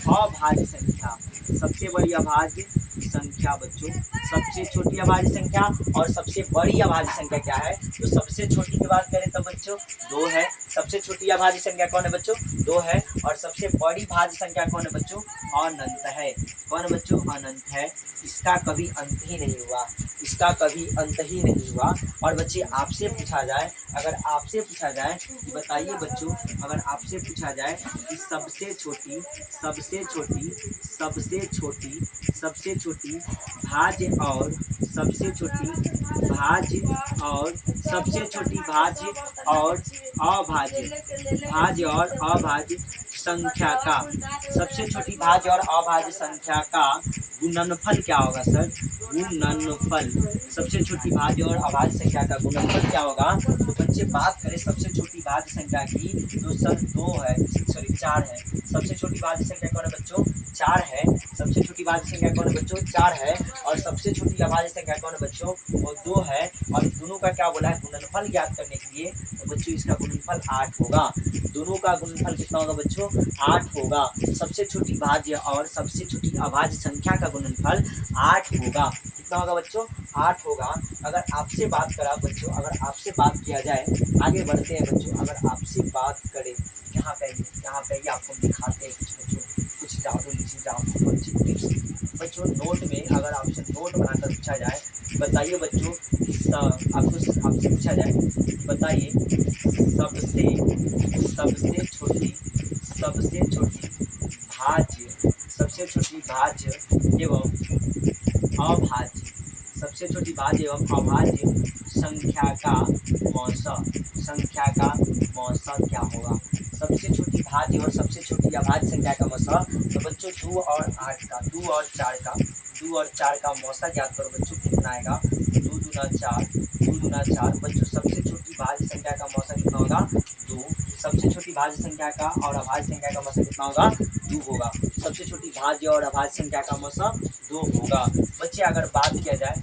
अभाज्य संख्या, सबसे बड़ी अभाज्य संख्या बच्चों, सबसे छोटी अभाज्य संख्या और सबसे बड़ी अभाज्य संख्या क्या है? तो सबसे छोटी की बात करें तो बच्चों 2 है। सबसे छोटी अभाज्य संख्या कौन है बच्चों? 2 है। और सबसे बड़ी भाज्य संख्या कौन है बच्चों? अनंत है। कौन है बच्चों? अनंत है। इसका कभी अंत ही नहीं हुआ, इसका कभी अंत ही नहीं हुआ। और बच्चे आपसे पूछा जाए, अगर आपसे पूछा जाए कि बताइए बच्चों, अगर आपसे पूछा जाए कि सबसे छोटी भाज्य और सबसे छोटी भाज्य और सबसे छोटी भाज्य और अभाज्य संख्या का, सबसे छोटी भाज्य और अभाज्य संख्या का गुणनफल क्या होगा सर? गुणनफल, सबसे छोटी भाज्य और अभाज्य संख्या का गुणनफल क्या होगा? तो बच्चे बात करें सबसे छोटी भाज्य संख्या की तो सर 4 है। सबसे छोटी भाज्य संख्या कौन है बच्चों? 4 है। सबसे छोटी भाज्य संख्या कौन है बच्चों? 4 है। और सबसे छोटी अभाज्य संख्या कौन है बच्चों? वो 2 है। और दोनों का क्या बोला है? गुणनफल ज्ञात करने के लिए। तो बच्चों इसका गुणनफल 8 होगा। दोनों का गुणनफल कितना होगा बच्चों? 8 होगा। सबसे छोटी भाज्य और सबसे छोटी अभाज्य संख्या का गुणनफल 8 होगा। कितना होगा बच्चों? 8 होगा। अगर आपसे बात करा बच्चों, अगर आपसे बात किया जाए, आगे बढ़ते हैं बच्चों, अगर आपसे बात करें, यहाँ पे ही आपको दिखाते हैं कुछ बच्चों, कुछ जादू नीचे जादू टिप्स बच्चों। नोट में अगर आपसे नोट बनाकर पूछा जाए, बताइए बच्चों, आपसे पूछा जाए, बताइए सबसे छोटी भाज्य एवं अभाज्य, सबसे छोटी भाज्य एवं अभाज्य संख्या का मौसा क्या होगा? सबसे छोटी भाज्य और सबसे छोटी अभाज्य संख्या का मौसा, तो बच्चों 2 और 8 का, 2 और 4 का मौसा ज्ञात करो बच्चों। कितना आएगा? 2 दूना 4 बच्चों। सबसे छोटी भाज्य संख्या का मौसा कितना होगा? 2। सबसे छोटी भाज्य संख्या का और अभाज्य संख्या का मौसा कितना होगा? 2 होगा। सबसे छोटी भाज्य और अभाज्य संख्या का मौसा 2 होगा। बच्चे अगर बात किया जाए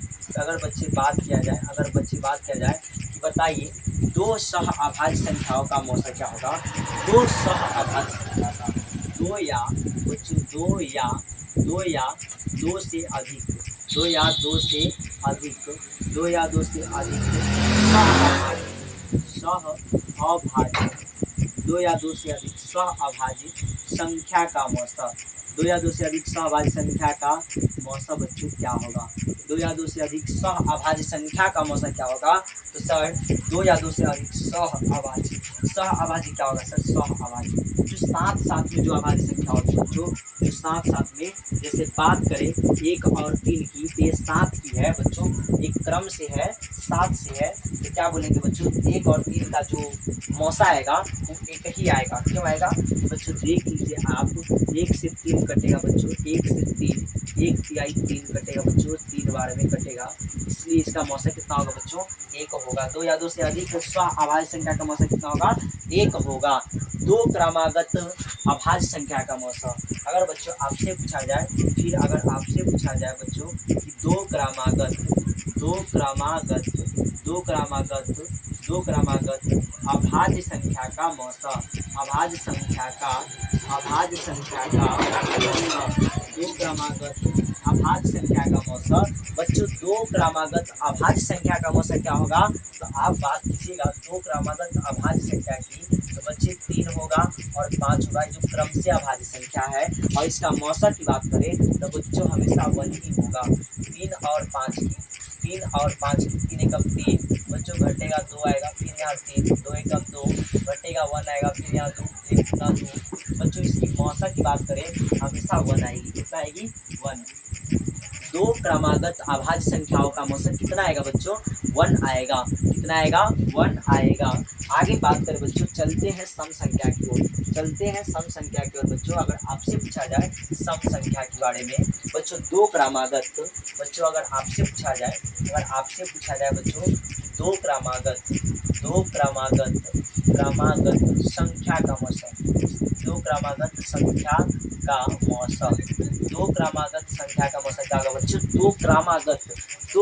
कि बताइए 2 सह अभाज्य संख्याओं का मौसा क्या होगा? 2 सह अभाज्य संख्या का, 2 या 2 से अधिक सह अभाज्य संख्या का मौसा, 2 या 2 से अधिक सह अभाज्य संख्या का मौसा बच्चों क्या होगा? 2 या 2 से अधिक सह अभाज्य संख्या का मौसा क्या होगा? तो सर 2 या 2 से अधिक सह अभाज्य क्या होगा सर? सह अभाज्य जो साथ में जो अभाज्य संख्या होती है बच्चों, जो साथ में, जैसे बात करें 1 और 3 की, तो ये 7 की है बच्चों, एक क्रम से है, 7 से है, तो क्या बोलेंगे बच्चों? 1 और 3 का जो मौसा आएगा वो एक ही आएगा। क्यों आएगा बच्चों? देख लीजिए आप, 1 से 3 कटेगा बच्चों, 1 से 3, 1 तिहाई 3 कटेगा बच्चों, 3 बार में कटेगा, इसलिए इसका मौसा कितना होगा बच्चों? 1 होगा। 2 या 2 से अधिक सह अभाज्य संख्या का मौसा कितना होगा? 1 होगा। 2 क्रमागत अभाज्य संख्या का मौसा, अगर बच्चों आपसे पूछा जाए, फिर अगर आपसे पूछा जाए बच्चों कि 2 क्रमागत अभाज्य संख्या का मौसा, अभाज्य संख्या का मौसा बच्चों, 2 क्रमागत अभाज्य संख्या का मौसा क्या होगा? तो आप बात कीजिएगा 2 क्रमागत अभाज्य संख्या की, तो बच्चे 3 होगा और 5 होगा, जो क्रम से अभाज्य संख्या है। और इसका मौसा की बात करें तो बच्चों हमेशा 1 ही होगा। 3 और 5 की, 3 एकम 3 बच्चों, घटेगा 2 आएगा, फिर यहाँ 3, 2 एकम 2 घटेगा 1 आएगा, फिर यहाँ 2, 1 गुना 2 बच्चों। इसकी मौसा की बात करें हमेशा 1 आएगी। कितना आएगी? 1। 2 क्रमागत अभाज्य संख्याओं का मौसा कितना आएगा बच्चों? 1 आएगा। कितना आएगा? 1 आएगा। आगे बात करें बच्चों, चलते हैं सम संख्या की ओर बच्चों। अगर आपसे पूछा जाए सम संख्या के बारे में बच्चों, 2 क्रमागत बच्चों, अगर आपसे पूछा जाए बच्चों 2 क्रमागत संख्या का मौसा, 2 दो क्रमागत संख्या का मौसा, दो क्रमागत संख्या का मौसा क्या होगा बच्चों, दो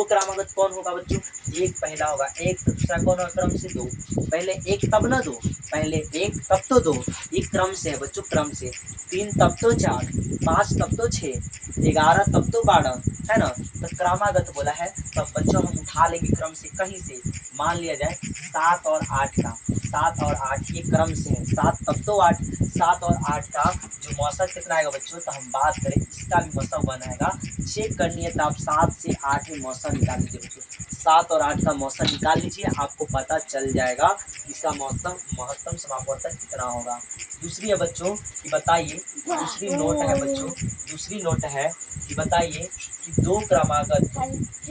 क्रमागत कौन होगा बच्चों, एक पहला होगा एक, तो दूसरा कौन होगा क्रम से दो, पहले एक तब ना दो, पहले एक तब तो दो, एक क्रम से है बच्चों, क्रम से, तीन तब तो चार, पाँच तब तो छः, 11 तब तो 12, है ना। तो क्रमागत बोला है, तब बच्चों हम उठा लेंगे क्रम से कहीं से, मान लिया जाए 7 और 8 का, 7 और 8 ये क्रम से है, 7 तब तो 8, 7 और 8 का जो मौसम कितना आएगा बच्चों, तो हम बात करें इसका भी मौसम 1 आएगा। चेक करनी है तो आप 7 से 8 में मौसम निकाल लीजिए बच्चों, 7 और 8 का मौसम निकाल लीजिए, आपको पता चल जाएगा इसका महत्तम समापवर्तन कितना होगा। दूसरी है बच्चों कि बताइए, दूसरी नोट है बच्चों, दूसरी नोट है कि बताइए कि दो क्रमागत बच्चों,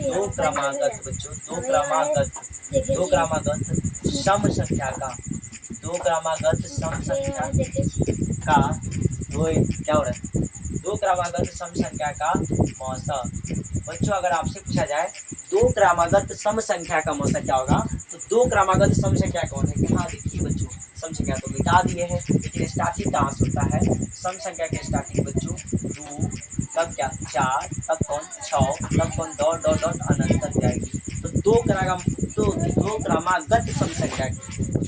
दो क्रमागत सम संख्या का, दो क्रमागत सम संख्या का, क्या हो रहा है, दो क्रमागत सम संख्या का मौसा। बच्चों अगर आपसे पूछा जाए दो क्रमागत सम संख्या का मौसा क्या होगा, तो दो क्रमागत सम संख्या कौन है, यहाँ देखिए बच्चों, सम संख्या तो मिटा दिए हैं, लेकिन स्टार्टिंग कहाँ से होता है, सम संख्या के स्टार्टिंग बच्चों 2, तब क्या 4, तब कौन 6, तब कौन डॉट डॉट डॉट अनंत तक जाएगी। तो दो क्रमागत सम संख्या,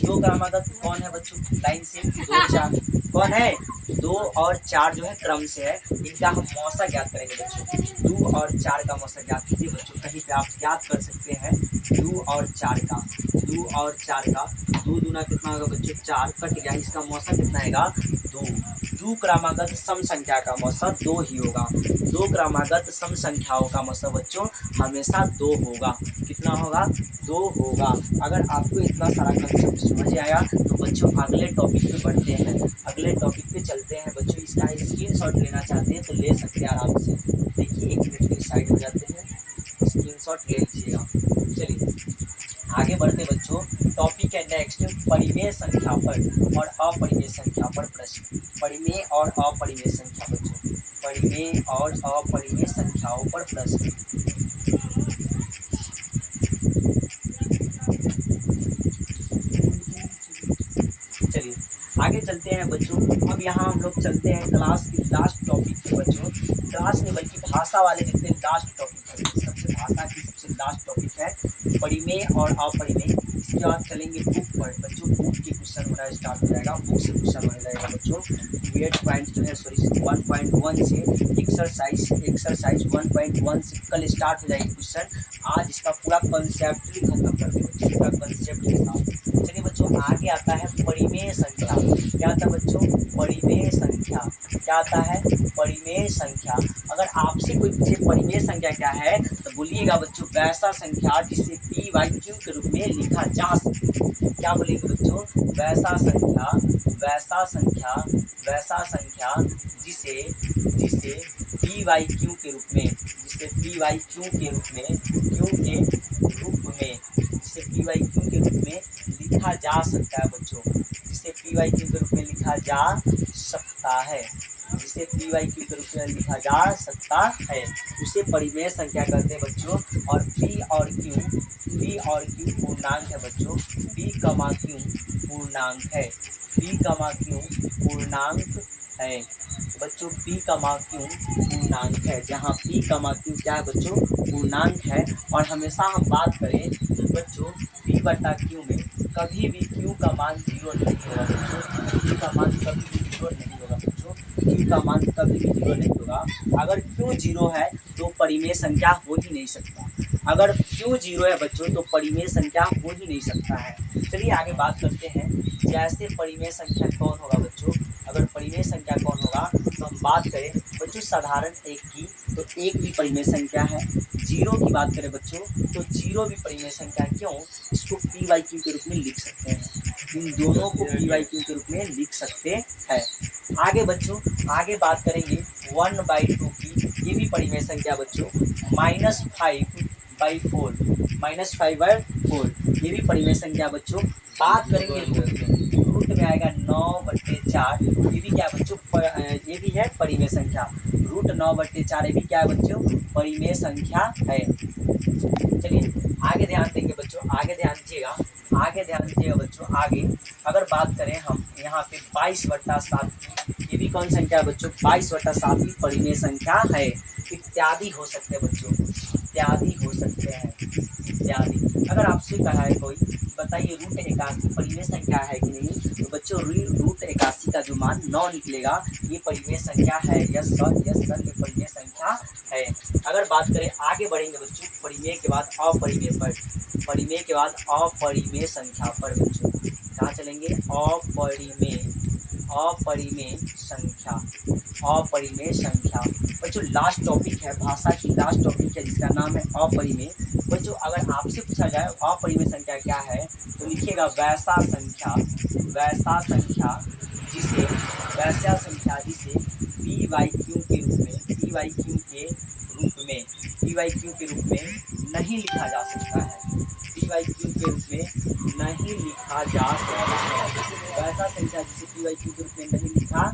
दो क्रमागत कौन है बच्चों, लाइन से 2 4 कौन है, 2 और 4 जो है क्रम से है, इनका हम मौसा ज्ञात करेंगे बच्चों। 2 और 4 का मौसा ज्ञात कीजिए बच्चों, कहीं पे आप ज्ञात कर सकते हैं 2 और 4 का, 2 और 4 का, 2 दूना कितना होगा बच्चों 4, कट गया, इसका मौसा कितना आएगा 2। दो क्रमागत सम संख्या का मौसा 2 ही होगा, दो क्रमागत सम संख्याओं का मौसा बच्चों हमेशा 2 होगा, कितना होगा 2 होगा। अगर आपको इतना सारा कंसेप्ट समझ आया तो बच्चों अगले टॉपिक पे बढ़ते हैं, अगले टॉपिक पे चलते हैं बच्चों। इसका स्क्रीनशॉट लेना चाहते हैं तो ले सकते हैं आराम से, देखिए 1 मिनट की साइड हो जाते हैं, स्क्रीनशॉट ले लीजिएगा। चलिए आगे बढ़ते बच्चों, टॉपिक है नेक्स्ट परिमेय संख्या पर और अपरिमेय संख्या पर प्रश्न, परिमेय और अपरिमेय संख्या बच्चों, परिमेय और अपरिमेय संख्याओं पर प्रश्न। चलिए आगे चलते हैं बच्चों, अब यहाँ हम लोग चलते हैं क्लास की लास्ट टॉपिक पे बच्चों, क्लास नहीं बल्कि भाषा वाले जितने लास्ट टॉपिक है, सबसे भाषा की सबसे लास्ट टॉपिक है परिमेय और अपरिमेय। इसके बाद चलेंगे बुक पर बच्चों, बुक के क्वेश्चन होना स्टार्ट हो जाएगा, बुक से क्वेश्चन होने लगेगा बच्चों। 8 जो है 1.1 से एक्सरसाइज 1.1 से कल स्टार्ट हो जाएगी क्वेश्चन, आज इसका पूरा कंसेप्ट भी खत्म कर देंगे, पूरा कंसेप्ट के साथ। चलिए बच्चों आगे आता है परिमेय संख्या, क्या आता है बच्चों परिमेय संख्या, क्या आता है परिमेय संख्या। अगर आपसे कोई पूछे परिमेय संख्या क्या है तो बोलिएगा बच्चों वैसा संख्या जिसे p/q के रूप में लिखा जा सके, क्या बोलेंगे बच्चों वैसा संख्या जिसे p/q के रूप में, जिसे p/q के रूप में, जिसे p/q के रूप में लिखा जा सकता है बच्चों, जिसे p/q के रूप में लिखा जा सकता है, जिसे p/q के रूप में लिखा जा सकता है उसे परिमेय संख्या कहते हैं बच्चों। और p और q पूर्णांक है बच्चों, p, q पूर्णांक है, पूर्णांक है बच्चों, p, q पूर्णांक है, जहाँ p, q क्या है बच्चों पूर्णांक है। और हमेशा हम बात करें तो बच्चों p/q में कभी भी q का मान 0 नहीं होगा बच्चों, q का मान कभी भी 0 नहीं होगा बच्चों, q का मान कभी भी 0 नहीं होगा। अगर q 0 है तो परिमेय संख्या हो ही नहीं सकता, अगर q 0 है बच्चों तो परिमेय संख्या हो ही नहीं सकता है। चलिए आगे बात करते हैं, जैसे परिमेय संख्या कौन होगा बच्चों, अगर परिमेय संख्या कौन होगा तो हम बात करें बच्चों साधारण एक की, तो एक भी परिमेय संख्या है। जीरो की बात करें बच्चों तो जीरो भी परिमेय संख्या, क्यों, इसको p/q के रूप में लिख सकते हैं, इन दोनों को p/q के रूप में लिख सकते हैं। आगे बच्चों आगे बात करेंगे 1/2 की, ये भी परिमेय संख्या बच्चों, -5/4 ये भी परिमेय संख्या बच्चों। बात करेंगे रूट में आएगा 9/4, ये भी क्या है बच्चों ये भी है परिमेय संख्या, रूट 9/4 ये भी क्या है बच्चों परिमेय संख्या है। चलिए आगे ध्यान देंगे बच्चों, आगे ध्यान दीजिएगा, आगे ध्यान दीजिएगा बच्चों। आगे अगर बात करें हम यहाँ पे 22/7, ये भी कौन संख्या है बच्चों? 22/7 भी परिमेय संख्या है। इत्यादि हो सकते हैं बच्चों, इत्यादि हो सकते हैं, इत्यादि। अगर आपसे कहा है कोई बताइए √81 परिमेय संख्या है कि नहीं, तो बच्चों √81 का जो मान 9 निकलेगा, ये परिमेय संख्या है। यस सर, यस सर, ये परिमेय संख्या है। अगर बात करें आगे बढ़ेंगे बच्चों, परिमेय के बाद अपरिमेय पर, परिमेय के बाद अपरिमेय संख्या पर बच्चों कहाँ चलेंगे? अपरिमेय, अपरिमेय संख्या, अपरिमेय संख्या बच्चों लास्ट टॉपिक है, भाषा की लास्ट टॉपिक है जिसका नाम है अपरिमेय। बच्चों अगर आपसे पूछा जाए अपरिमेय संख्या क्या है, तो लिखिएगा वैसा संख्या, वैसा संख्या जिसे, वैसा संख्या जिसे p/q के रूप में, p/q के रूप में, p/q के रूप में नहीं लिखा जा सकता है, p/q के रूप में नहीं लिखा जा सकता है। वैसा संख्या जिसे p/q के रूप में नहीं लिखा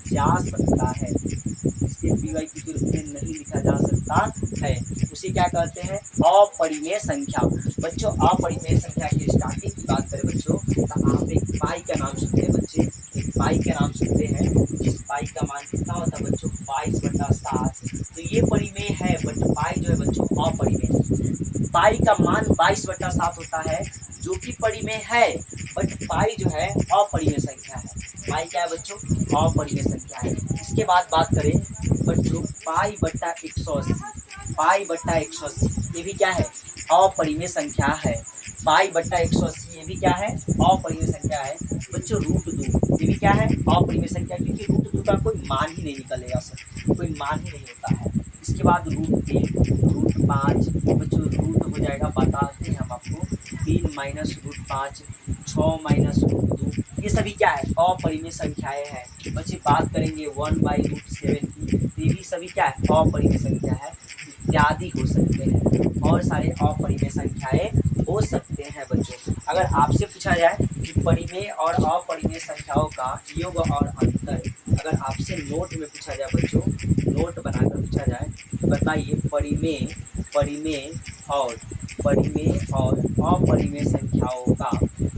जा सकता है, जिसे p/q के रूप में नहीं लिखा जा सकता है, उसे क्या कहते हैं? अपरिमेय संख्या। बच्चों अपरिमेय संख्या की स्टार्टिंग की बात करें बच्चों, तो आप एक पाई का नाम सुनते हैं बच्चे, एक पाई का नाम सुनते हैं, जिस पाई का मान कितना होता है बच्चों? 22/7। तो ये परिमेय है, बट पाई जो है बच्चों अपरिमेय। पाई का मान 22/7 होता है जो कि परिमेय है, बट पाई जो है अपरिमेय संख्या है। पाई क्या है बच्चों? अपरिमेय संख्या है। इसके बाद बात करें बच्चों पाई/180, पाई/180 ये भी क्या है? अपरिमेय संख्या है। पाई/180 ये भी क्या है? अपरिमेय संख्या है। बच्चों √2 ये भी क्या है? अपरिमेय संख्या, क्योंकि √2 का कोई मान ही नहीं निकलेगा सर, कोई मान ही नहीं होता है। इसके बाद √3, √5 बच्चों रूट हो जाएगा, बताते हैं हम आपको, 3 - √5, 6 - √2, ये सभी क्या है? अपरिमेय संख्याएं हैं। बच्चे बात करेंगे 1/√7 की, ये भी सभी क्या है? अपरिमेय संख्या है। इत्यादि हो सकते हैं, और सारे अपरिमेय संख्याएं हो सकते हैं बच्चों। अगर आपसे पूछा जाए कि परिमेय और अपरिमेय संख्याओं का योग और अंतर, अगर आपसे नोट में पूछा जाए बच्चों, नोट बनाकर पूछा जाए, बताइए परिमेय, परिमेय और अपरिमेय संख्याओं का,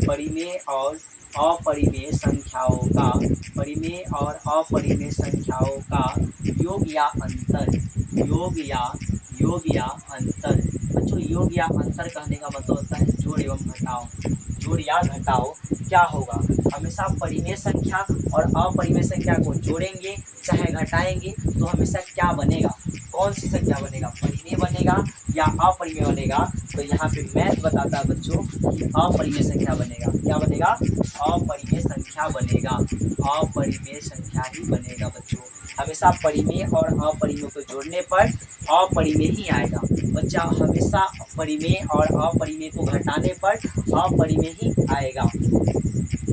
परिमेय और अपरिमेय संख्याओं का, परिमेय और अपरिमेय संख्याओं का योग या अंतर, योग या अंतर। बच्चों योग या अंतर कहने का मतलब होता है जोड़ एवं घटाव, जोड़ या घटाव। क्या होगा? हमेशा परिमेय संख्या और अपरिमेय संख्या को जोड़ेंगे चाहे घटाएंगे तो हमेशा क्या बनेगा? कौन सी संख्या बनेगा? परिमेय बनेगा या अपरिमेय बनेगा? तो यहाँ पे मैथ बताता है बच्चों कि अपरिमेय संख्या बनेगा। क्या बनेगा? अपरिमेय संख्या बनेगा, अपरिमेय संख्या ही बनेगा बच्चों। हमेशा परिमेय और अपरिमेय को जोड़ने पर अपरिमेय ही आएगा बच्चा, हमेशा परिमेय और अपरिमेय को घटाने पर अपरिमेय ही आएगा।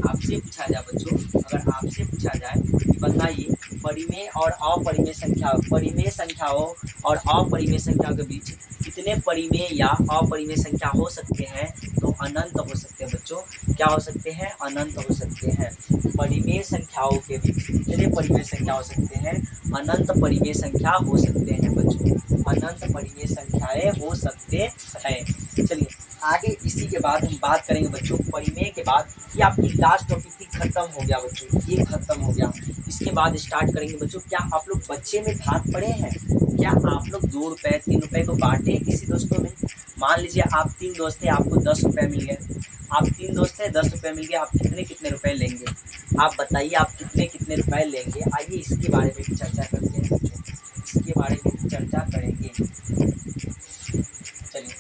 आपसे पूछा जाए बच्चों, अगर आपसे पूछा जाए कि बताइए परिमेय और अपरिमेय संख्या, परिमेय संख्याओं और अपरिमेय संख्या के बीच कितने परिमेय या अपरिमेय संख्या हो सकते हैं, तो अनंत हो सकते हैं बच्चों। क्या हो सकते हैं? अनंत हो सकते हैं। परिमेय संख्याओं के बीच कितने परिमेय संख्या हो सकते हैं? अनंत परिमेय संख्या हो सकते हैं बच्चों, अनंत परिमेय संख्याएं हो सकते हैं। चलिए आगे इसी के बाद हम बात करेंगे बच्चों परिमेय के बाद, ये आपकी लास्ट टॉपिक थी, खत्म हो गया बच्चों, ये खत्म हो गया। इसके बाद स्टार्ट करेंगे बच्चों, क्या आप लोग बच्चे में भाग पड़े हैं? क्या आप लोग 2 रुपये 3 रुपये को बांटे किसी दोस्तों में? मान लीजिए आप 3 दोस्त थे, आपको 10 रुपये मिल गए, आप 3 दोस्त थे, 10 रुपये मिल गए, आप कितने रुपये लेंगे? आप बताइए आप कितने रुपये लेंगे? आइए इसके बारे में भी चर्चा करते हैं बच्चों, इसके बारे में भी चर्चा करेंगे। चलिए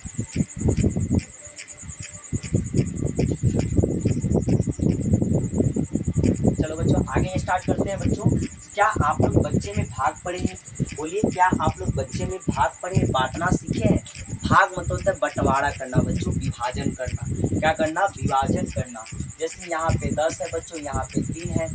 चलो बच्चों आगे स्टार्ट करते हैं बच्चों। क्या आप लोग बच्चे में भाग पड़े हैं? बोलिए क्या आप लोग बच्चे में भाग पड़े हैं, बांटना सीखे हैं? भाग मतलब होता है बंटवारा करना बच्चों, विभाजन करना। क्या करना? विभाजन करना। जैसे यहाँ पे 10 है बच्चों, यहाँ पे 3 है,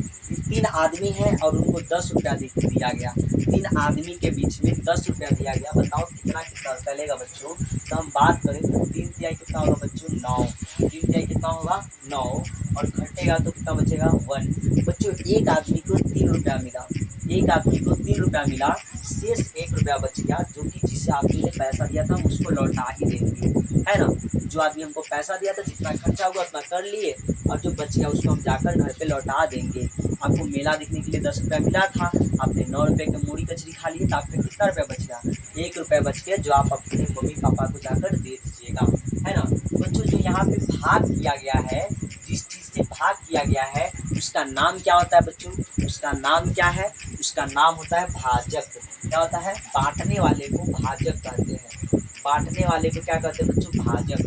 3 आदमी हैं और उनको 10 रुपया दिया गया, 3 आदमी के बीच में 10 रुपया दिया गया। बताओ कितना चलेगा बच्चों? तो हम बात करें तो 3 तिहाई कितना होगा बच्चों? 9, 3 तिहाई कितना होगा? 9, और घटेगा तो कितना बचेगा? 1। बच्चों एक आदमी को 3 रुपया मिला, एक आदमी को 3 रुपया मिला, शेष 1 रुपया बच गया, जो कि जिसे आदमी ने पैसा दिया था हम उसको लौटा ही देंगे, है ना। जो आदमी हमको पैसा दिया था जितना खर्चा हुआ उतना कर लिए, और जो बच गया उसको हम जाकर घर पे लौटा देंगे। आपको मेला देखने के लिए 10 रुपया मिला था, आपने 9 रुपये की मूढ़ी कचरी खा लिए, तो आपका कितना रुपया बच गया? 1 रुपया बच गया, जो आप अपने मम्मी पापा को जाकर दे दीजिएगा, है ना। बच्चों जो यहाँ पे भाग किया गया है, जिस चीज़ से भाग किया गया है उसका नाम क्या होता है बच्चों? उसका नाम क्या है? उसका नाम होता है भाजक। क्या होता है? बांटने वाले को भाजक कहते हैं। बांटने वाले को क्या कहते हैं बच्चों? भाजक।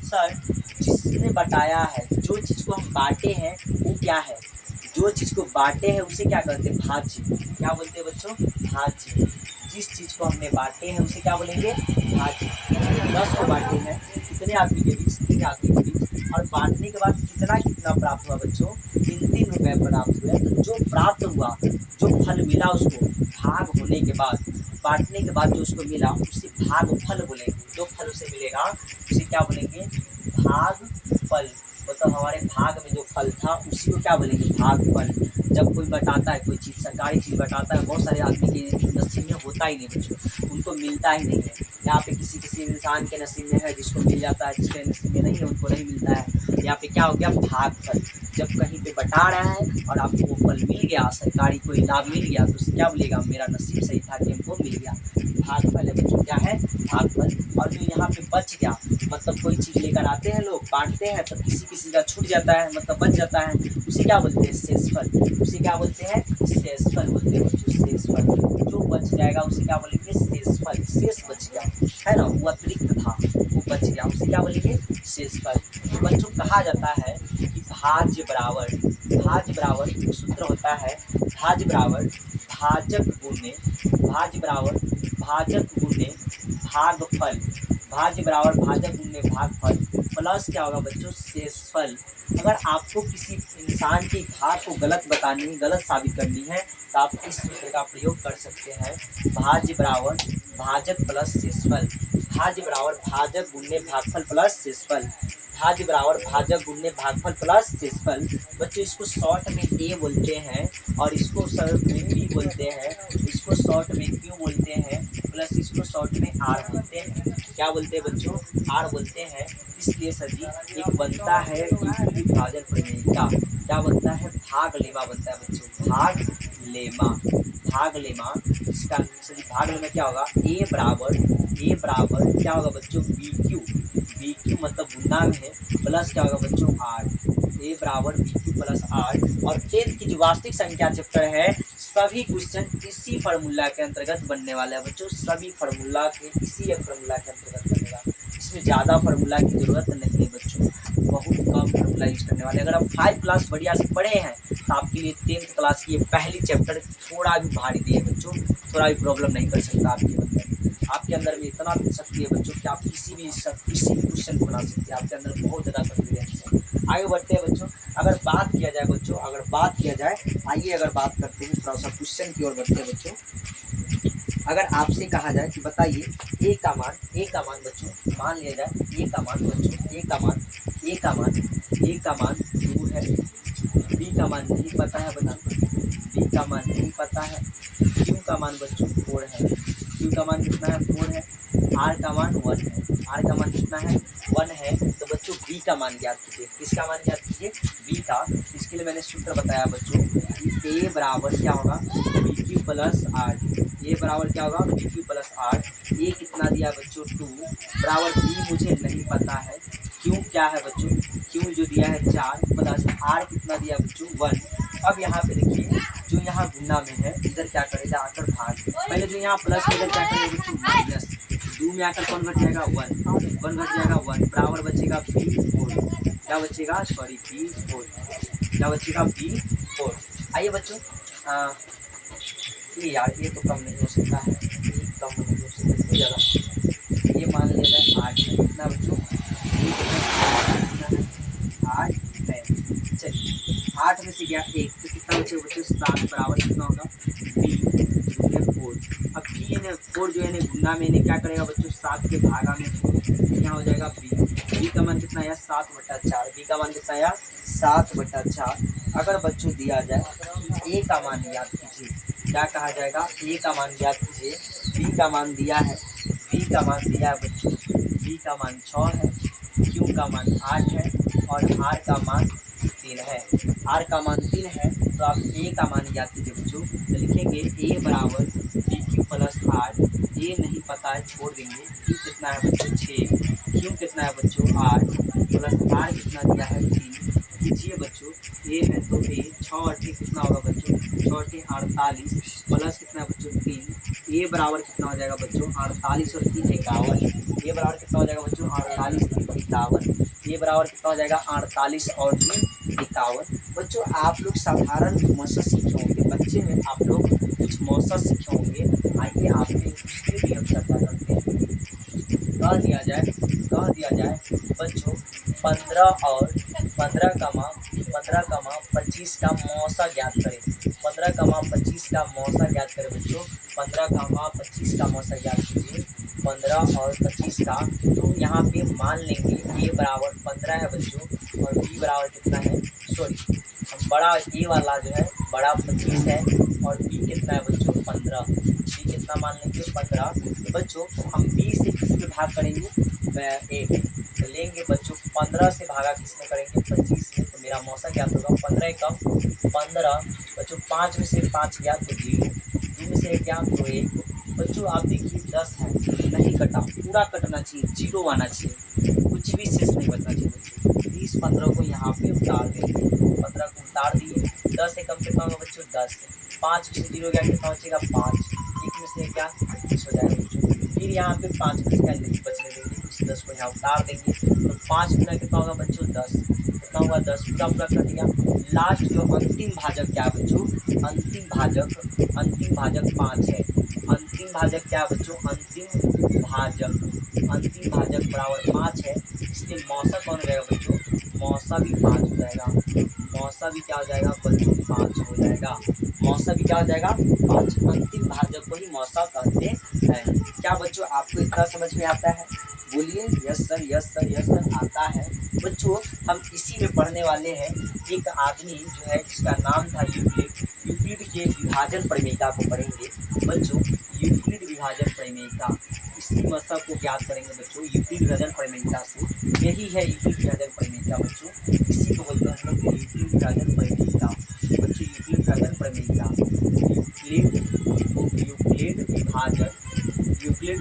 सर जिसने बताया है, जो चीज़ को हम बांटे हैं वो क्या है? जो चीज़ को बांटे हैं उसे क्या कहते हैं? भाज्य। क्या बोलते हैं बच्चों? भाज्य। जिस चीज़ को हमने बांटे हैं उसे क्या बोलेंगे? भाज्य। 10 को बांटे हैं, कितने आदमी के बीच? 3 आदमी के बीच, और बांटने के बाद कितना कितना प्राप्त हुआ बच्चों? 3-3 रुपये प्राप्त हुए। तो जो प्राप्त हुआ, जो फल मिला उसको भाग होने के बाद, बांटने के बाद जो उसको मिला उसे भाग फल बोलेंगे। जो फल उसे मिलेगा उसे क्या बोलेंगे? भाग फल। मतलब हमारे भाग में जो फल था उसी को क्या बोलेंगे? भाग फल। जब कोई बटाता है, कोई चीज़ सरकारी चीज़ बटाता है, बहुत सारे आदमी के नसीब में होता ही नहीं बच्चों, उनको मिलता ही नहीं है। यहाँ पे किसी किसी इंसान के नसीब में है जिसको मिल जाता है, जिसके नसीब में नहीं है उनको नहीं मिलता है। यहाँ पे क्या हो गया? भाग फल। जब कहीं पे बटा रहा है और आपको वो फल मिल गया, सरकारी कोई लाभ मिल गया, तो उसे क्या बोलेगा? मेरा नसीब सही था कि हमको मिल गया। भाग फल है बच्चों। क्या है? भाग फल। और जो यहाँ पे बच गया, मतलब कोई चीज़ लेकर आते हैं लोग, बांटते हैं, तो किसी किसी का छूट जाता है, मतलब बच जाता है, उसे क्या बोलते हैं? शेषफल। उसे क्या बोलते हैं? शेषफल बोलते हैं बच्चों। शेषफल। जो बच जाएगा उसे क्या बोलेंगे? शेषफल। शेष बच गया, है ना, वो अतिरिक्त था, वो बच गया, उसे क्या बोलेंगे? शेषफल। बच्चों कहा जाता है कि भाज्य बराबर, भाज्य बराबर एक सूत्र होता है, भाज्य बराबर भाजक गुणे, भाज्य बराबर भाजक गुणे भागफल। भाज्य बराबर भाजक गुणे भागफल प्लस क्या होगा बच्चों? शेषफल। अगर आपको किसी इंसान की भाग को गलत बतानी है, गलत साबित करनी है, तो आप इस सूत्र का प्रयोग कर सकते हैं। भाज्य बराबर भाजक प्लस शेषफल। भाज्य बराबर भाजक गुणे भागफल प्लस शेषफल। भाज्य बराबर भाजक गुणे भागफल प्लस शेषफल। बच्चों इसको शॉर्ट में ए बोलते हैं, और इसको शॉर्ट में बी बोलते हैं, इसको शॉर्ट में क्यू बोलते हैं, प्लस इसको शॉर्ट में आर बोलते हैं। क्या बोलते हैं बच्चों? आर बोलते हैं। इसलिए सभी एक बनता है विभाजन प्रमेय का। क्या बनता है? भाग लेमा बनता है बच्चों। भाग लेमा। भाग लेमा। इसका सभी भाग लेमा क्या होगा? ए बराबर क्या होगा बच्चों? बी क्यू मतलब गुना में है, प्लस क्या होगा बच्चों? आर। ए बराबर बी क्यू प्लस आर। और 10th की जो वास्तविक संख्या चैप्टर है, सभी क्वेश्चन इसी फार्मूला के अंतर्गत बनने वाले हैं बच्चों। सभी फार्मूला के इसी फार्मूला के अंतर्गत बनेगा। इसमें ज़्यादा फार्मूला की ज़रूरत नहीं है बच्चों, बहुत कम फार्मूला यूज करने वाले। अगर आप 5 क्लास बढ़िया से पढ़े हैं तो आपके लिए 10th क्लास की ये पहली चैप्टर थोड़ा भी भारी नहीं है बच्चों, थोड़ा भी प्रॉब्लम नहीं कर सकता आपके अंदर। आपके अंदर में इतना शक्ति है बच्चों कि आप किसी भी क्वेश्चन को बना सकते हैं। आपके अंदर बहुत ज़्यादा कॉन्फिडेंस है। आगे बढ़ते हैं बच्चों। अगर बात किया जाए बच्चों, आइए अगर बात करते हैं, थोड़ा सा क्वेश्चन की ओर बढ़ते हैं बच्चों। अगर आपसे कहा जाए कि बताइए ए का मान बच्चों, मान लिया जाए ए का मान बच्चों, ए का मान 2 है, बी का मान नहीं पता है बता, बी का मान नहीं पता है, क्यू का मान बच्चों 4 है, क्यू का मान कितना है? 4 है, आर का मान 1 है, आर का मान कितना है? 1 है। तो बच्चों बी का मान ज्ञात कीजिए। किसका मान ज्ञात कीजिए? बी का। इसके लिए मैंने सूत्र बताया बच्चों, ए बराबर क्या होगा? B q plus r. A बराबर क्या होगा? B q plus r. A कितना दिया बच्चों? 2 बराबर बी मुझे नहीं पता है, क्यू क्या है बच्चों? क्यू जो दिया है 4 प्लस आर कितना दिया बच्चों? 1। अब यहाँ पे देखिए, जो यहाँ गुना में है इधर क्या करेगा? आकर भाग। पहले जो यहाँ प्लस में इधर क्या करेगा बच्चों? माइनस। 2 में आकर कौन घट जाएगा? 1 घट जाएगा 1, बराबर बचेगा B4। क्या बचेगा? Sorry B4। क्या बचेगा? B4। आइए बच्चों, ये यार ये तो कम नहीं हो सकता है, ये कम नहीं हो सकता, इतनी ज़्यादा। ये मान लिया जाए 8 है। कितना बच्चों? 8 है। चलिए 8 में से गया 1, तो कितना बचेगा बच्चों? 7 बराबर कितना होगा? B4। अब बी ने 4 जो है ना गुना में इन्हें क्या करेगा बच्चों? 7 के भागा में 4, यहाँ हो जाएगा बी का मान कितना है? 7/4। बी का मान कितना है? 7/4। अगर बच्चों दिया जाए ए का मान याद कीजिए, क्या कहा जाएगा, ए का मान ज्ञात कीजिए। बी का मान दिया है, बी का मान दिया है बच्चों, बी का मान 6 है, क्यू का मान 8 है और आर का मान 3 है। आर का मान 3 है तो आप ए का मान ज्ञात कीजिए बच्चों। तो लिखेंगे ए बराबर बी क्यू प्लस आर। ए नहीं पता है, छोड़ देंगे। क्यू कितना है बच्चों 6, क्यू कितना है बच्चों 8 प्लस आर कितना दिया है 3। कीजिए बच्चों, ए है तो ए 6 और 8 कितना होगा बच्चों, 6 और 8 48 प्लस कितना है बच्चों 3। ए बराबर कितना हो जाएगा बच्चों 48 और 3 51। ए बराबर कितना हो जाएगा बच्चों 48 3 51। ए बराबर कितना हो जाएगा 48 और 3 51। बच्चों आप लोग साधारण मौसा सीखे होंगे, बच्चे में आप लोग कुछ मौसा सीखे होंगे। आइए आपके उसके भी हम चर्चा करते हैं। कह दिया जाए बच्चों 15 और 15, 25 का मौसा ज्ञात करें। 15, 25 का मौसा ज्ञात करें बच्चों। 15, 25 का मौसा ज्ञात कीजिए। 15 और 25 का, तो यहाँ पे मान लेंगे ए बराबर 15 है बच्चों और बी बराबर कितना है, सॉरी बड़ा ए वाला जो है बड़ा 25 है और बी कितना है बच्चों 15। बी कितना मान लेंगे 15। तो बच्चों हम बी से किस में भाग करेंगे, ए तो लेंगे बच्चों। 15 से भागा किस में करेंगे 25 में, तो मेरा मौसा क्या होगा 15 कम 15 बच्चों। 5 में से 5 गया तो 0, 2 में से 1 गया तो 1। बच्चों आप देखिए 10 है, नहीं कटा, पूरा कटना चाहिए, 0 आना चाहिए, कुछ भी शेष नहीं बचना चाहिए बच्चों। 20 15 को यहाँ पे उतार देंगे, 15 को उतार दिए। 10 से कम कितना होगा बच्चों 10। 5 में से 0 गया कितना बचेगा 5, 1 में से क्या 25 हो जाएगा बच्चों। फिर यहाँ पे 5 में से क्या नहीं बचने देंगे, इस 10 को यहाँ उतार देंगे। तो 5 गुना कितना होगा बच्चों 10, कितना होगा 10, पूरा पूरा कट गया। लास्ट जो अंतिम भाजक क्या है बच्चों, अंतिम भाजक 5 है। अंतिम भाजक क्या है बच्चों, अंतिम भाजक बराबर 5 है, इसलिए मौसा कौन हो जाएगा बच्चों, मौसा भी 5 हो जाएगा। मौसा भी क्या हो जाएगा बच्चों 5 हो जाएगा। मौसा भी क्या हो जाएगा 5। अंतिम भाजक को ही मौसा कहते हैं। क्या बच्चों आपको इतना समझ में आता है, बोलिए yes sir yes sir yes sir आता है। बच्चों हम इसी में पढ़ने वाले हैं। एक आदमी जो है जिसका नाम था यूक्लिड, यूक्लिड के विभाजन प्रमेयिका को पढ़ेंगे बच्चों। यूक्लिड विभाजन प्रमेयिका, इसी मसला को ज्ञात करेंगे बच्चों यूक्लिड विभाजन प्रमेयिका से। यही है यूक्लिड विभाजन प्रमेयिका बच्चों, इसी को बोलते हैं हम लोग यूक्लिड विभाजन प्रमेयिका बच्चों। यूक्लिड विभाजन प्रमेयिका, यूक्लिड विभाजन प्रमेयिका, यूक्लिड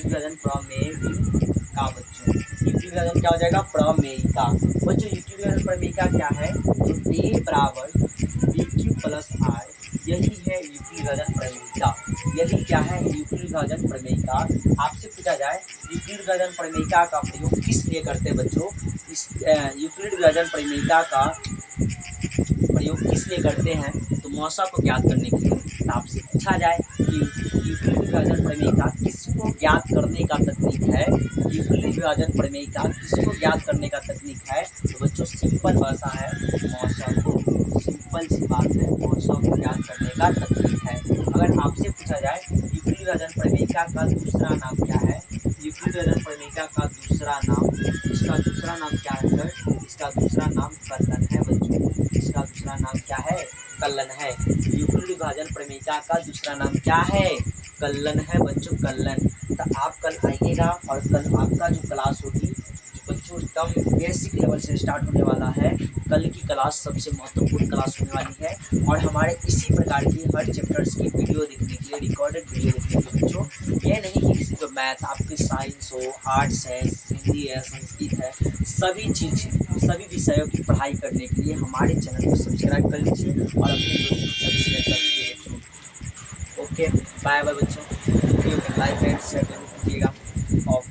विभाजन प्रमेयिका बच्चों। यूक्लिड विभाजन क्या हो जाएगा प्रमेयिका बच्चों। यूक्लिड विभाजन प्रमेयिका क्या है, तो ए बराबर बी क्यू प्लस आर, यही है यूक्लिड विभाजन प्रमेयिका। यही क्या है यूक्लिड विभाजन प्रमेयिका। आपसे पूछा जाए यूक्लिड विभाजन प्रमेयिका का प्रयोग किस लिए करते हैं बच्चों, इस यूक्लिड विभाजन प्रमेयिका का प्रयोग किस लिए करते हैं, तो मौसा को ज्ञात करने के लिए। तो आपसे पूछा जाए कि यूक्लिड विभाजन प्रमेयिका किसको ज्ञात करने का तकनीक है, यूक्लिड विभाजन प्रमेयिका किसको ज्ञात करने का तकनीक है, तो बच्चों सिंपल भाषा है मौसा को, सिंपल सी बात है मौसा को ज्ञात करने का तकनीक है। अगर आपसे पूछा जाए यूक्लिड विभाजन प्रमेयिका का दूसरा नाम क्या है, यूक्लिड विभाजन प्रमेयिका का दूसरा नाम, इसका दूसरा नाम क्या है सर, इसका दूसरा नाम कलन है बच्चों। इसका दूसरा नाम क्या है, कलन है। यूक्लिड विभाजन प्रमेयिका का दूसरा नाम क्या है, कलन है बच्चों, कलन। तो आप कल आइएगा और कल आपका जो क्लास होगी बच्चों एकदम बेसिक लेवल से स्टार्ट होने वाला है। कल की क्लास सबसे महत्वपूर्ण क्लास होने वाली है और हमारे इसी प्रकार की हर चैप्टर्स की वीडियो देखने के लिए, रिकॉर्डेड वीडियो देखने के लिए बच्चों, ये नहीं कि किसी को मैथ, आपके साइंस हो, आर्ट्स है, हिंदी है, संस्कृत है, सभी चीज़ सभी विषयों की पढ़ाई करने के लिए हमारे चैनल को सब्सक्राइब कर लीजिए और अपने दोस्तों के साथ शेयर कर दीजिए बच्चों। ओके बाय बाय बच्चों, वीडियो को लाइक एंड शेयर जरूर कीजिएगा। ऑफ